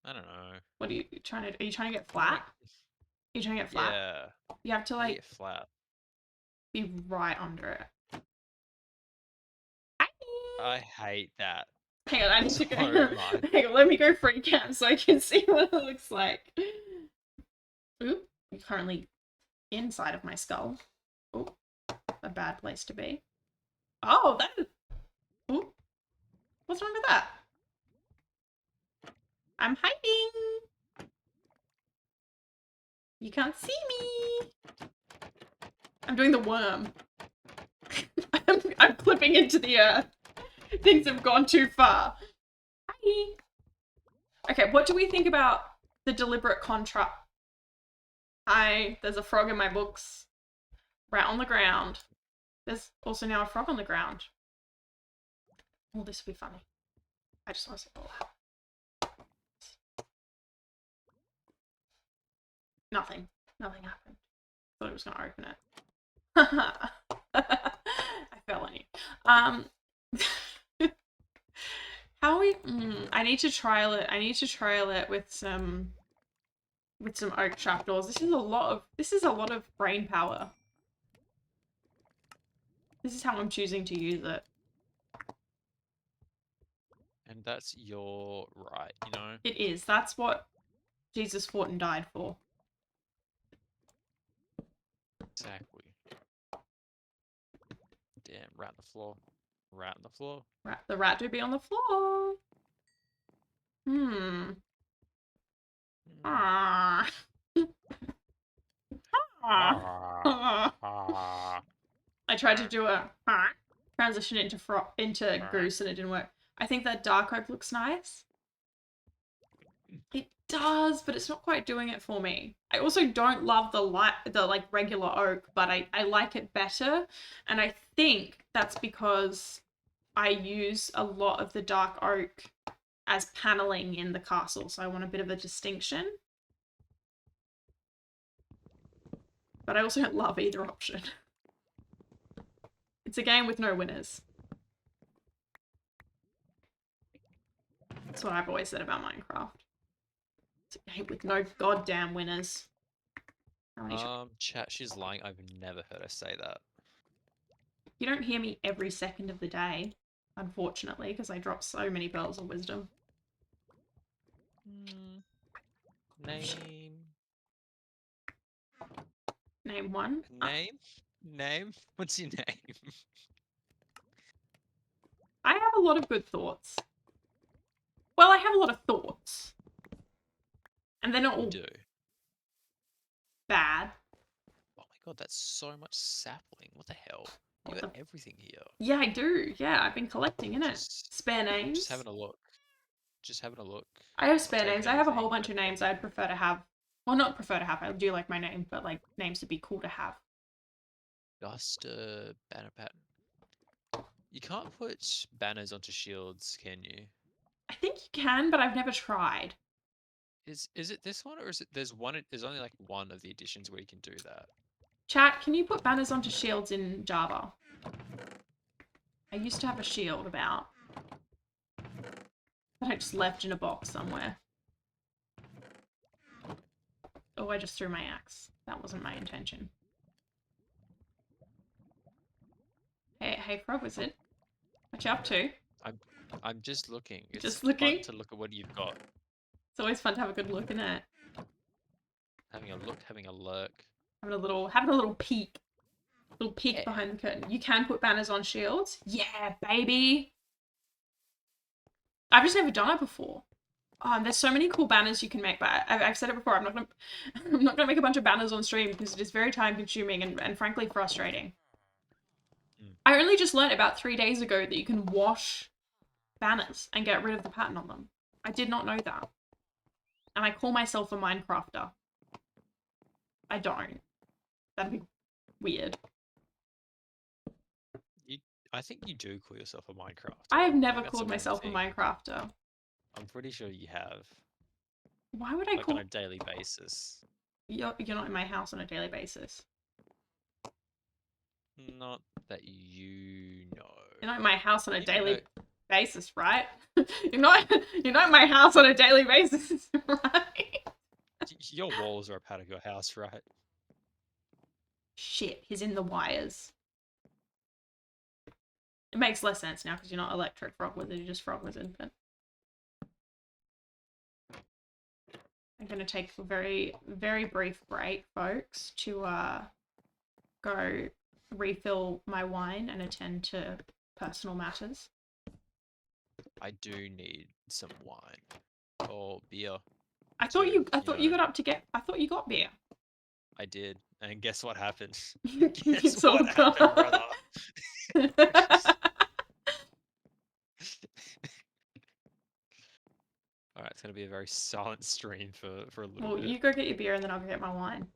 I don't know. What are you trying to? Are you trying to get flat? Are you trying to get flat? Yeah. You have to I like get flat. be right under it. I hate that. Hang on, I need to go. So much. Hang on, let me go free cam so I can see what it looks like. Oop, you're currently inside of my skull. Oop, a bad place to be. Oh, that is... Oop, what's wrong with that? I'm hiding. You can't see me. I'm doing the worm. I'm clipping into the earth. Things have gone too far. Hi. Okay, what do we think about the deliberate contrast? Hi, there's a frog in my books. Right on the ground. There's also now a frog on the ground. Oh, this will be funny. I just want to say all that. Nothing. Nothing happened. Thought it was gonna open it. I fell on you. How we? I need to trial it. I need to trial it with some oak trapdoors. This is a lot of brain power. This is how I'm choosing to use it. And that's your right, you know? It is. That's what Jesus fought and died for. Exactly. Damn, right on the floor. Rat on the floor. The rat do be on the floor. Hmm. Mm. Ah. Ah. Ah, Ah. ah, I tried to ah, do a transition into ah. goose and it didn't work. I think that dark oak looks nice. It does, but it's not quite doing it for me. I also don't love the like regular oak, but I like it better. And I think that's because I use a lot of the dark oak as paneling in the castle, so I want a bit of a distinction. But I also don't love either option. It's a game with no winners. That's what I've always said about Minecraft. It's a game with no goddamn winners. How many Chat, she's lying. I've never heard her say that. You don't hear me every second of the day, unfortunately, because I drop so many pearls of wisdom. Name. Name one. Name? Name? What's your name? I have a lot of good thoughts. Well, I have a lot of thoughts. And they're not You all do. bad. Oh my god, that's so much sapling. What the hell? You got everything here. Yeah, I do. Yeah, I've been collecting, innit? Just, Spare names. just having a look. Just having a look. I have spare Not names. taking I have a anything, whole bunch no of names problem. I'd prefer to have. Well, not prefer to have. I do like my name, but like names to be cool to have. Just banner pattern. You can't put banners onto shields, can you? I think you can, but I've never tried. Is it this one or is it there's one there's only like one of the editions where you can do that. Chat, can you put banners onto shields in Java? I used to have a shield about that I just left in a box somewhere. Oh, I just threw my axe. That wasn't my intention. Hey, Frog Wizard. What you up to? I'm just looking. It's Just looking? fun to look at what you've got. It's always fun to have a good look in it. Having a look, having a lurk. Having a little peek. Little peek Yeah. behind the curtain. You can put banners on shields. Yeah, baby. I've just never done it before. There's so many cool banners you can make, but I've said it before. I'm not gonna make a bunch of banners on stream because it is very time consuming and frankly frustrating. Mm. I only just learned about 3 days ago that you can wash banners and get rid of the pattern on them. I did not know that. And I call myself a Minecrafter. I don't. That'd be weird. I think you do call yourself a Minecrafter. I have never Like, that's called the one myself a thing. Minecrafter. I'm pretty sure you have. Why would I Like call... on a daily basis. You're not in my house on a daily basis. Not that you know. You're not in my house on a You daily know- basis, right? You're not in my house on a daily basis, right? Your walls are a part of your house, right? Shit, he's in the wires. It makes less sense now because you're not electric frog wizard, you're just frog wizard, but I'm gonna take a very, very brief break, folks, to go refill my wine and attend to personal matters. I do need some wine or beer. I thought you got beer. I did, and guess what happened? Guess It's all what happened, gone. brother? All right, it's gonna be a very silent stream for a little Well, bit. you go get your beer and then I'll go get my wine.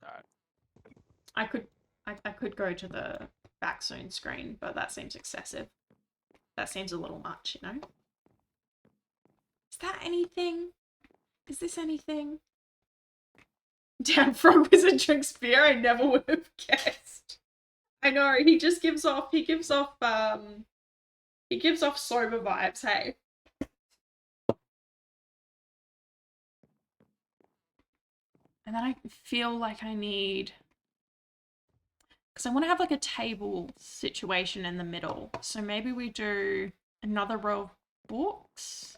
All right. I could go to the back soon screen, but that seems excessive. That seems a little much, you know? Is that anything? Is this anything? Damn, Frog Wizard drinks beer. I never would have guessed. I know, he gives off sober vibes, hey. And then I feel like I need, because I want to have like a table situation in the middle. So maybe we do another row of books.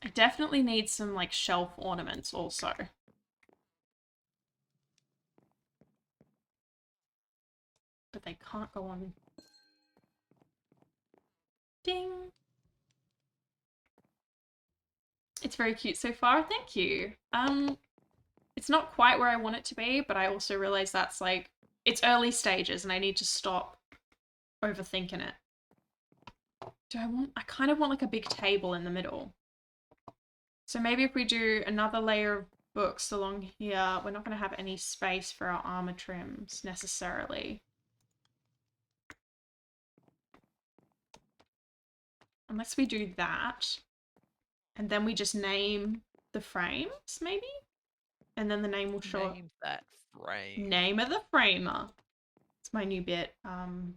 I definitely need some like shelf ornaments also. but they can't go on. Ding. It's very cute so far, thank you. It's not quite where I want it to be, but I also realize that's like, it's early stages and I need to stop overthinking it. I kind of want like a big table in the middle. So maybe if we do another layer of books along here, we're not going to have any space for our armor trims necessarily. Unless we do that. And then we just name the frames, maybe? And then the name will show up. Name that frame. Name of the framer. It's my new bit on...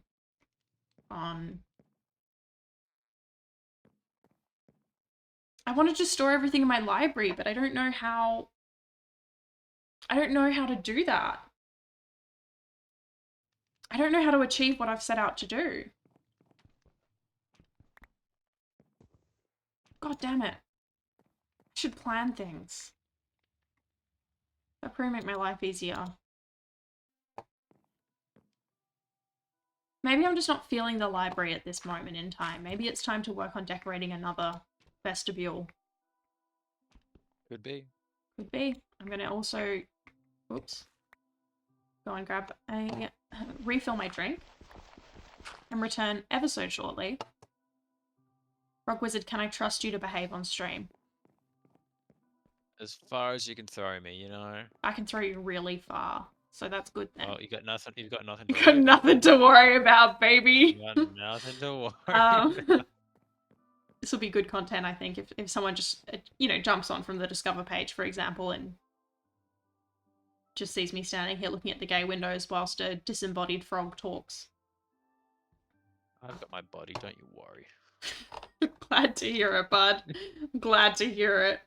I want to just store everything in my library, but I don't know how... I don't know how to do that. I don't know how to achieve what I've set out to do. God damn it. I should plan things. That'll probably make my life easier. Maybe I'm just not feeling the library at this moment in time. Maybe it's time to work on decorating another vestibule. Could be. Could be. I'm going to also... Oops. Go and grab a... refill my drink. And return ever so shortly. Rock Wizard, can I trust you to behave on stream? As far as you can throw me, you know. I can throw you really far. So that's good then. Oh, you got nothing. You've got nothing. You got nothing to worry about, baby. You got nothing to worry about. This will be good content, I think, if someone just, you know, jumps on from the Discover page, for example, and just sees me standing here looking at the gay windows whilst a disembodied frog talks. I've got my body, don't you worry. Glad to hear it, bud. Glad to hear it.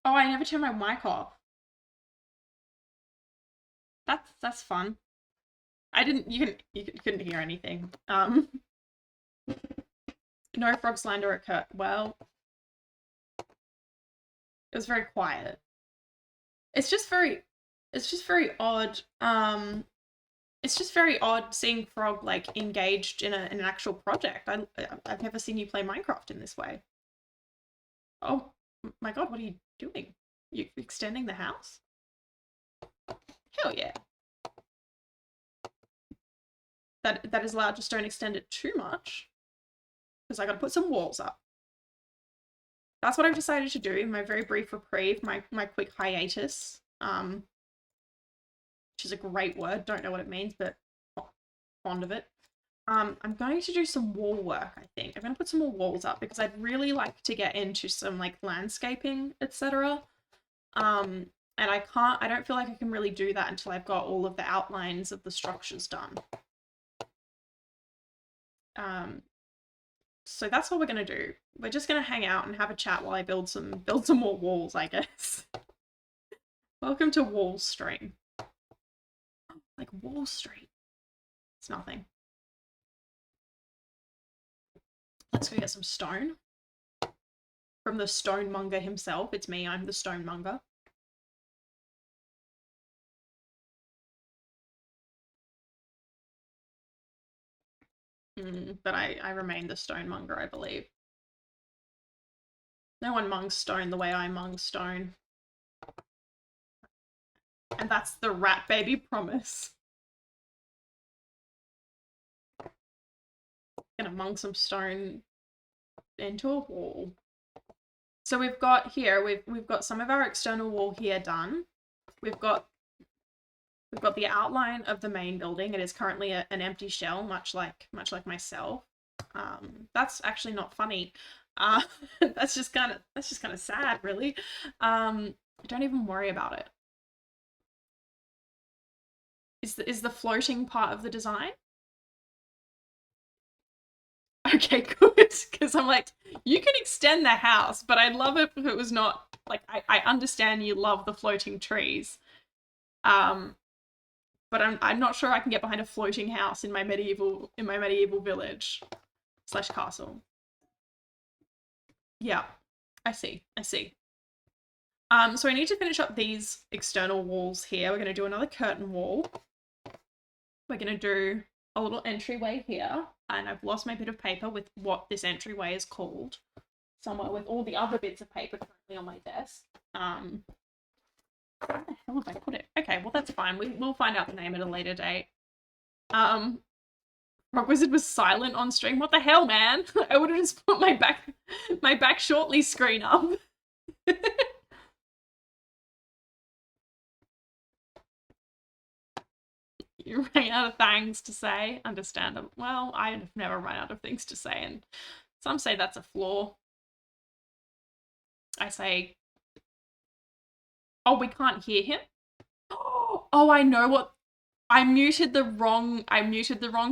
Oh, I never turned my mic off. That's fun. You couldn't hear anything. No frog slander occurred. Well, it was very quiet. It's just very odd. It's just very odd seeing Frog like engaged in an actual project. I've never seen you play Minecraft in this way. Oh my god, what are you doing? You extending the house? Hell yeah. That is allowed, just don't extend it too much. Because I gotta put some walls up. That's what I've decided to do in my very brief reprieve, my quick hiatus. Which is a great word, don't know what it means, but fond of it. I'm going to do some wall work, I think. I'm going to put some more walls up because I'd really like to get into some like landscaping, etc. And I don't feel like I can really do that until I've got all of the outlines of the structures done. So that's what we're going to do. We're just going to hang out and have a chat while I build some more walls, I guess. Welcome to Wall Stream. Like Wall Street. It's nothing. Let's go get some stone. From the stonemonger himself. It's me, I'm the stonemonger. But I remain the stonemonger, I believe. No one mungs stone the way I mung stone. And that's the rat baby promise. Gonna mung some stone into a wall. So we've got here, we've got some of our external wall here done. We've got the outline of the main building. It is currently an empty shell, much like myself. That's actually not funny. That's just kind of sad, really. Don't even worry about it. Is the floating part of the design? Okay, good. Because I'm like, you can extend the house, but I'd love it if it was not like I understand you love the floating trees. But I'm not sure I can get behind a floating house in my medieval village / castle. Yeah, I see. So I need to finish up these external walls here. We're going to do another curtain wall. We're going to do a little entryway here. And I've lost my bit of paper with what this entryway is called. Somewhere with all the other bits of paper currently on my desk. Where the hell have I put it? Okay, well that's fine. We'll find out the name at a later date. Rock Wizard was silent on stream. What the hell, man? I would have just put my back shortly screen up. You ran out of things to say. Understandable. Well, I've never run out of things to say, and some say that's a flaw. I say, oh, we can't hear him? Oh, I know what. I muted the wrong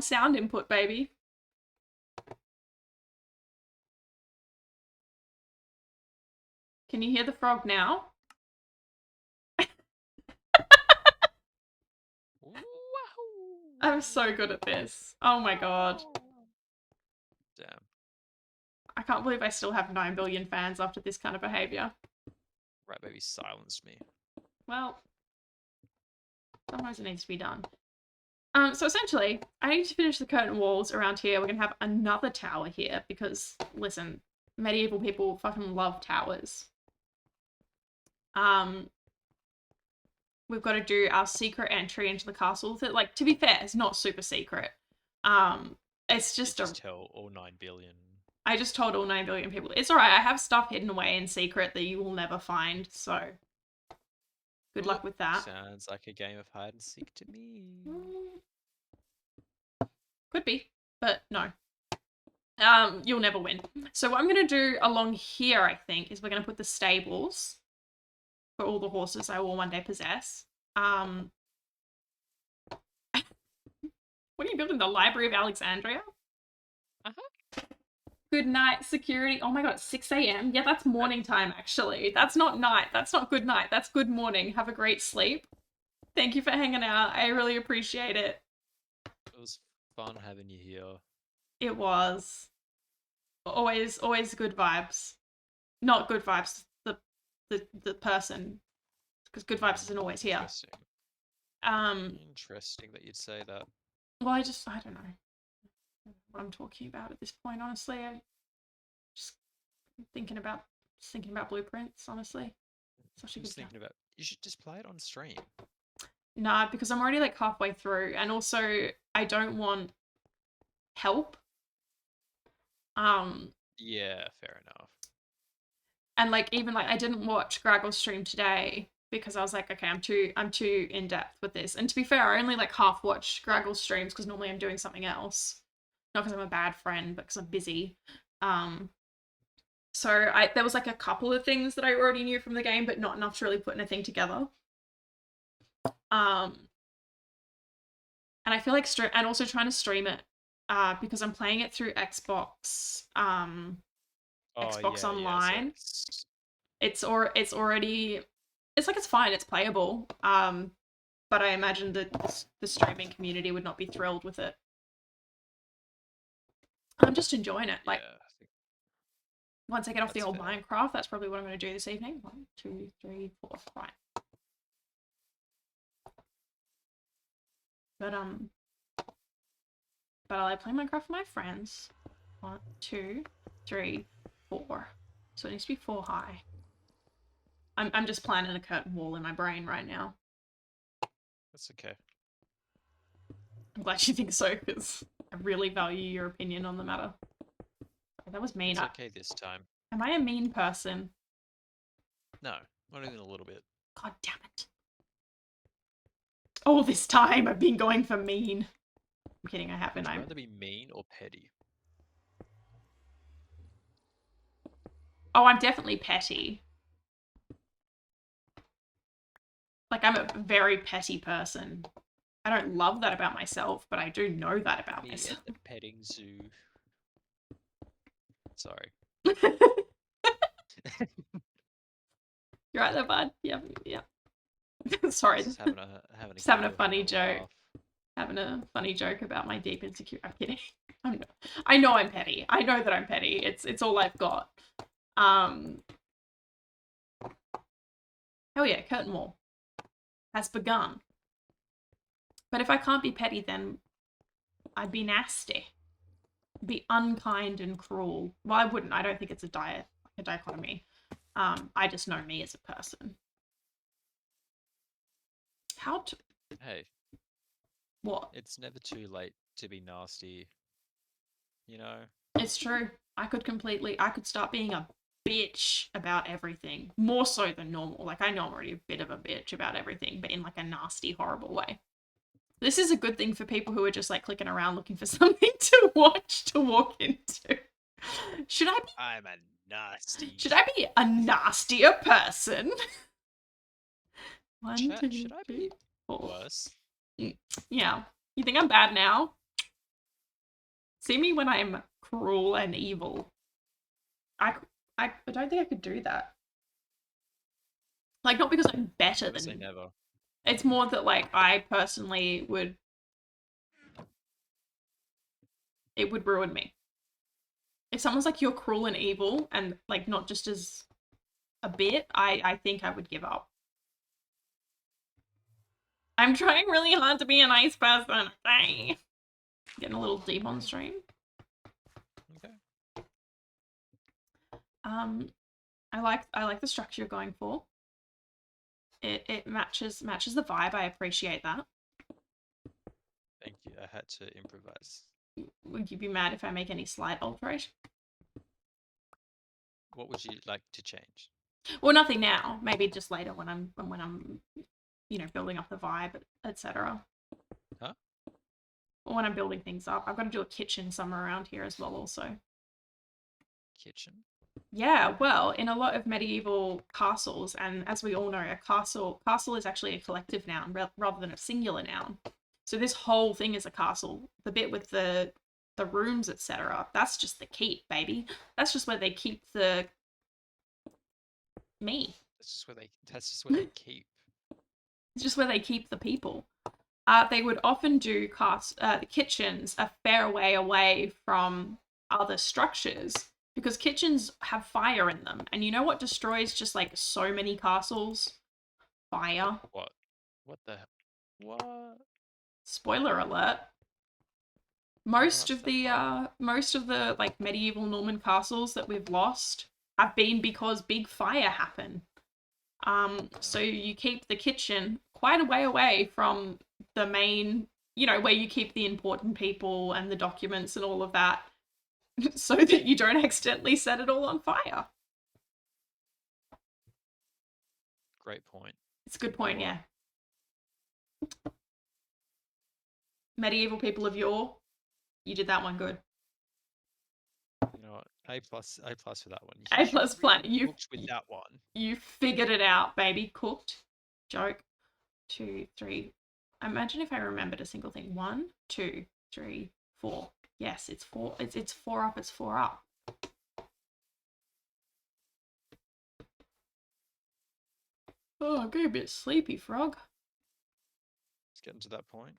sound input, baby. Can you hear the frog now? I'm so good at this. Oh my god. Damn. I can't believe I still have 9 billion fans after this kind of behavior. Rat baby silenced me. Well, sometimes it needs to be done. So essentially, I need to finish the curtain walls around here. We're going to have another tower here because, listen, medieval people fucking love towers. We've got to do our secret entry into the castle. That, like, to be fair, it's not super secret. It's just tell all 9 billion. I just told all 9 billion people. It's alright, I have stuff hidden away in secret that you will never find, so good luck with that. Sounds like a game of hide and seek to me. Could be, but no. You'll never win. So what I'm going to do along here, I think, is we're going to put the stables for all the horses I will one day possess. What are you building? The Library of Alexandria? Good night, security. Oh my god, it's 6 a.m. Yeah, that's morning time, actually. That's not night. That's not good night. That's good morning. Have a great sleep. Thank you for hanging out. I really appreciate it. It was fun having you here. It was. Always good vibes. Not good vibes, the person. Because good vibes isn't always here. Interesting that you'd say that. Well, I don't know what I'm talking about at this point, honestly. I just thinking about blueprints, honestly. Such a I was good game. thinking about you should just play it on stream. Nah, because I'm already like halfway through, and also I don't want help. Um, Yeah, fair enough. and like even like I didn't watch Graggle's stream today because I was like, okay, I'm too in depth with this. And to be fair, I only like half watch Graggle's streams because normally I'm doing something else. Not because I'm a bad friend, but because I'm busy. Um, so there was like a couple of things that I already knew from the game, but not enough to really put anything together. Um, and I feel like and also trying to stream it because I'm playing it through Xbox Oh Xbox yeah. So Online. It's already it's fine, it's playable. But I imagine that the streaming community would not be thrilled with it. I'm just enjoying it. Like yeah, I think once I get off the that's old fair. Minecraft, that's probably what I'm going to do this evening. 1, 2, 3, 4, right. But I like playing Minecraft with my friends. 1, 2, 3, 4. So it needs to be 4 high. I'm just planning a curtain wall in my brain right now. That's okay. I'm glad you think so, because I really value your opinion on the matter. That was mean. It's okay this time. Am I a mean person? No, not even a little bit. God damn it. All this time I've been going for mean. I'm kidding, I haven't. Would you rather be mean or petty? Oh, I'm definitely petty. Like, I'm a very petty person. I don't love that about myself, but I do know that about Me myself. at the petting zoo. Sorry. You're right there, bud. Yeah. Sorry. Just having a Just having a giggle, funny having a joke. laugh. Having a funny joke about my deep insecurity. I'm kidding. I know I'm petty. I know that I'm petty. It's all I've got. Hell yeah, curtain wall has begun. But if I can't be petty, then I'd be nasty. Be unkind and cruel. Well, I wouldn't. I don't think it's a dichotomy. I just know me as a person. Hey, What? it's never too late to be nasty. You know? It's true. I could start being a bitch about everything. More so than normal. Like, I know I'm already a bit of a bitch about everything, but in like a nasty, horrible way. This is a good thing for people who are just like clicking around looking for something to watch to walk into. Should I'm a nasty. I be a nastier person? One, Chat, 2, should I 3, be 4. worse? Yeah. You think I'm bad now? See me when I'm cruel and evil. I don't think I could do that. Like, not because I'm better Never say than... never. It's more that, like, I personally would... It would ruin me. If someone's like, you're cruel and evil, and, like, not just as a bit, I think I would give up. I'm trying really hard to be a nice person. Okay. Getting a little deep on stream. Okay. I like the structure you're going for. It matches the vibe. I appreciate that. Thank you. I had to improvise. Would you be mad if I make any slight alteration? What would you like to change? Well, nothing now. Maybe just later when I'm building up the vibe, etc. Huh? Or when I'm building things up. I've got to do a kitchen somewhere around here as well also. Kitchen? Yeah, well, in a lot of medieval castles, and as we all know, a castle is actually a collective noun rather than a singular noun. So this whole thing is a castle. The bit with the rooms, etc. That's just the keep, baby. That's just where they keep me. That's just where they keep. It's just where they keep the people. They would often do the kitchens a fair way away from other structures because kitchens have fire in them. And you know what destroys just like so many castles? Fire. What? What the? What? Spoiler alert. Most of the like medieval Norman castles that we've lost have been because big fire happened. So you keep the kitchen quite a way away from the main, where you keep the important people and the documents and all of that, so that you don't accidentally set it all on fire. Great point. It's a good point, yeah. Medieval people of yore, you did that one good. You know what? A plus for that one. A plus plan. You cooked with that one. You figured it out, baby. Cooked. Joke. 2, 3. Imagine if I remembered a single thing. 1, 2, 3, 4. Yes, it's 4. It's 4 up. It's 4 up. Oh, I'm getting a bit sleepy, frog. It's getting to that point.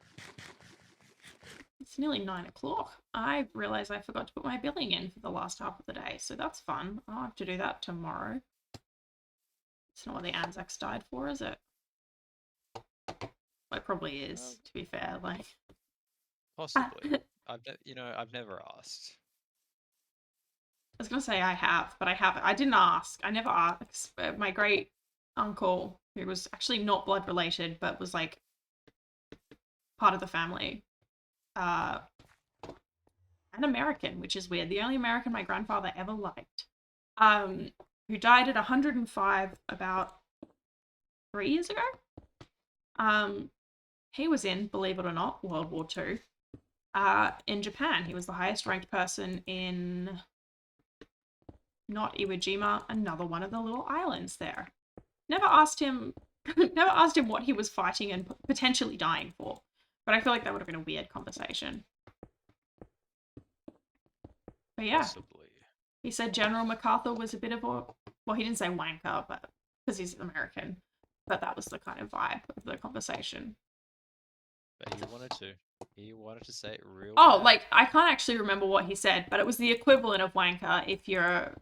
It's nearly 9 o'clock. I realised I forgot to put my billing in for the last half of the day, so that's fun. I'll have to do that tomorrow. It's not what the Anzacs died for, is it? Well, it probably is, to be fair. Like, possibly. I've never asked. I was gonna say I have, but I haven't. I didn't ask. I never asked. My great uncle, who was actually not blood related, but was like part of the family, an American, which is weird. The only American my grandfather ever liked, who died at 105 about 3 years ago. He was in, believe it or not, World War II. In Japan, he was the highest ranked person in not Iwo Jima, another one of the little islands there. Never asked him what he was fighting and potentially dying for, but I feel like that would have been a weird conversation. But yeah, possibly. He said General MacArthur was a bit of a, well, he didn't say wanker, but because he's American, but that was the kind of vibe of the conversation. But he wanted to say it real bad. Like, I can't actually remember what he said, but it was the equivalent of wanker if you're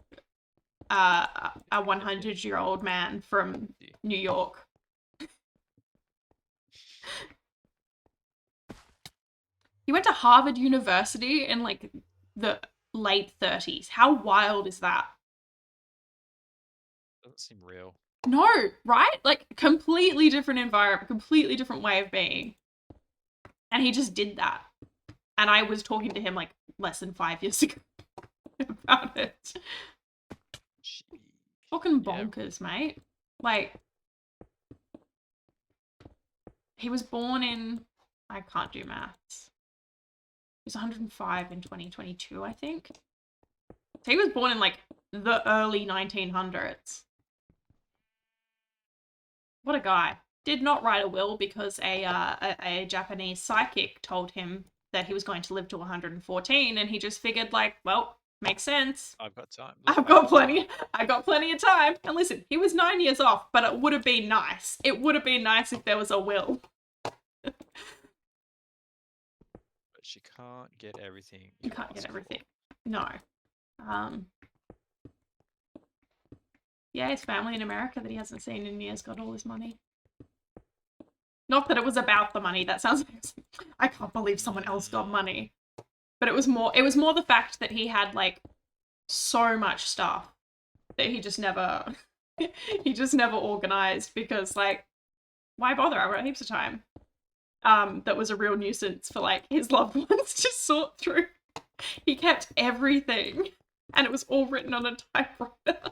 a 100-year-old man from New York. He went to Harvard University in like the late 30s. How wild is that? Doesn't seem real. No, right? Like, completely different environment, completely different way of being. And he just did that. And I was talking to him like less than 5 years ago about it. Fucking bonkers, mate. Like, he was born in, I can't do maths. He was 105 in 2022, I think. So he was born in like the early 1900s. What a guy. Did not write a will because a Japanese psychic told him that he was going to live to 114, and he just figured, like, well, makes sense. I've got time. I've got plenty of time. And listen, he was 9 years off, but it would have been nice. It would have been nice if there was a will. But you can't get everything. You can't get everything. No. Yeah, his family in America that he hasn't seen in years got all his money. Not that it was about the money. That sounds like, I can't believe someone else got money. But it was more the fact that he had like so much stuff that he just never organized, because like, why bother? I got heaps of time. That was a real nuisance for like his loved ones to sort through. He kept everything, and it was all written on a typewriter.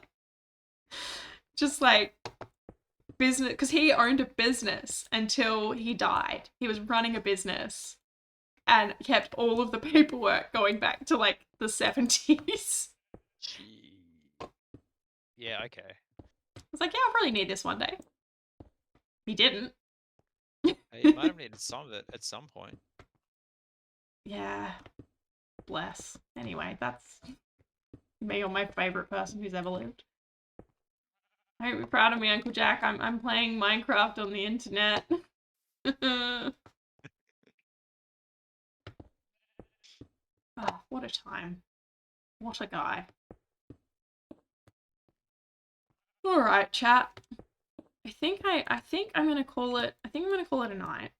Just like business, because he owned a business until he died. He was running a business and kept all of the paperwork going back to like the 70s. Yeah, okay. I was like, yeah, I'll really need this one day. He didn't. He might have needed some of it at some point. Yeah. Bless. Anyway, that's me or my favorite person who's ever lived. I hope you're proud of me, Uncle Jack. I'm playing Minecraft on the internet. Oh, what a time. What a guy. Alright, chat. I think I'm gonna call it a night.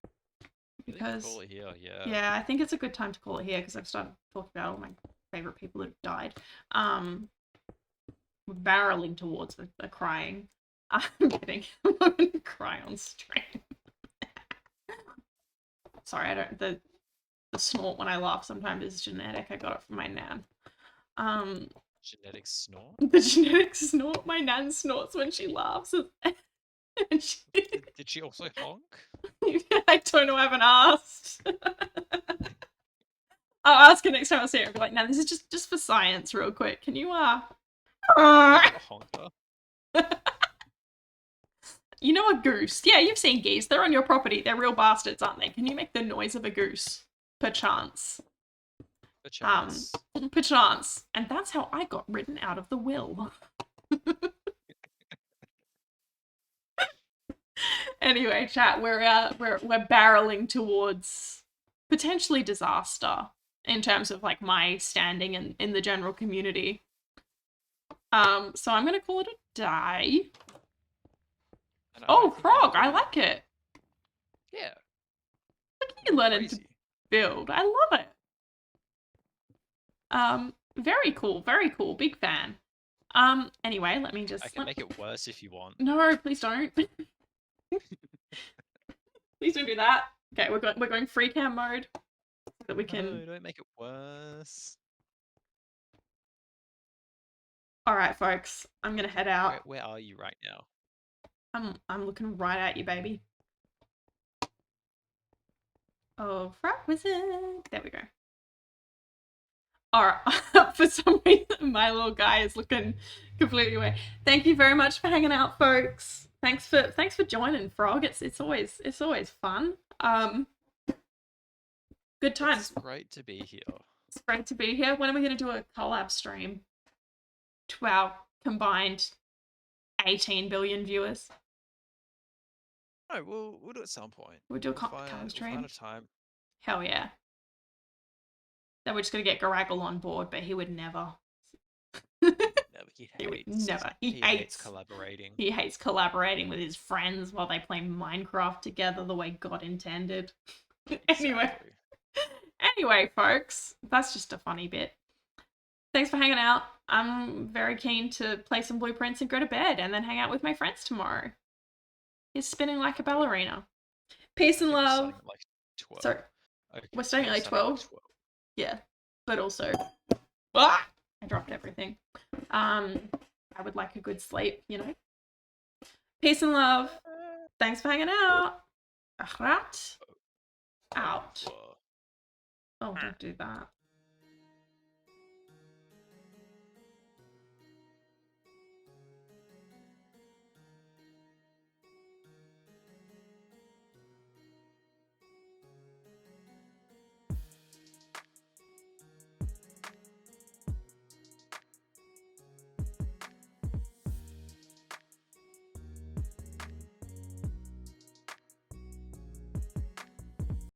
Because call it here, yeah. Yeah, I think it's a good time to call it here because I've started talking about all my favorite people who've died. We're barreling towards the crying. I'm kidding. I'm not gonna cry on stream. Sorry, I don't. The snort when I laugh sometimes is genetic. I got it from my nan. Genetic snort? The genetic snort. My nan snorts when she laughs. And she... Did she also honk? I don't know. I haven't asked. I'll ask her next time I see her. I'll be like, "Nan, this is just for science, real quick. Can you A honker? You know a goose? Yeah, you've seen geese. They're on your property. They're real bastards, aren't they? Can you make the noise of a goose? Perchance. Perchance. Perchance. And that's how I got written out of the will. Anyway, chat, we're barreling towards potentially disaster in terms of like my standing in the general community. So I'm gonna call it a day. Oh, frog! I like it. Yeah. Look at you learning to build. I love it. Very cool. Very cool. Big fan. Anyway, let me just. I can make it worse if you want. No, please don't. Please don't do that. Okay, we're going free cam mode so that we can. No, don't make it worse. All right, folks. I'm gonna head out. Where are you right now? I'm looking right at you, baby. Oh, frog wizard. There we go. All right. For some reason, my little guy is looking completely away. Thank you very much for hanging out, folks. Thanks for joining, Frog. It's always fun. Good times. It's great to be here. It's great to be here. When are we going to do a collab stream to our combined 18 billion viewers? No, we'll do it at some point. We'll do a collab stream. We'll find a time. Hell yeah. Then we're just going to get Garaggle on board, but he would never. He hates collaborating. He hates collaborating with his friends while they play Minecraft together the way God intended. Anyway, folks, that's just a funny bit. Thanks for hanging out. I'm very keen to play some blueprints and go to bed and then hang out with my friends tomorrow. He's spinning like a ballerina. Peace and love. Like 12. Sorry. Okay, we're starting at like 12. Yeah, but also I dropped everything. I would like a good sleep, you know. Peace and love. Thanks for hanging out. RATCRAFT out. Oh, don't do that.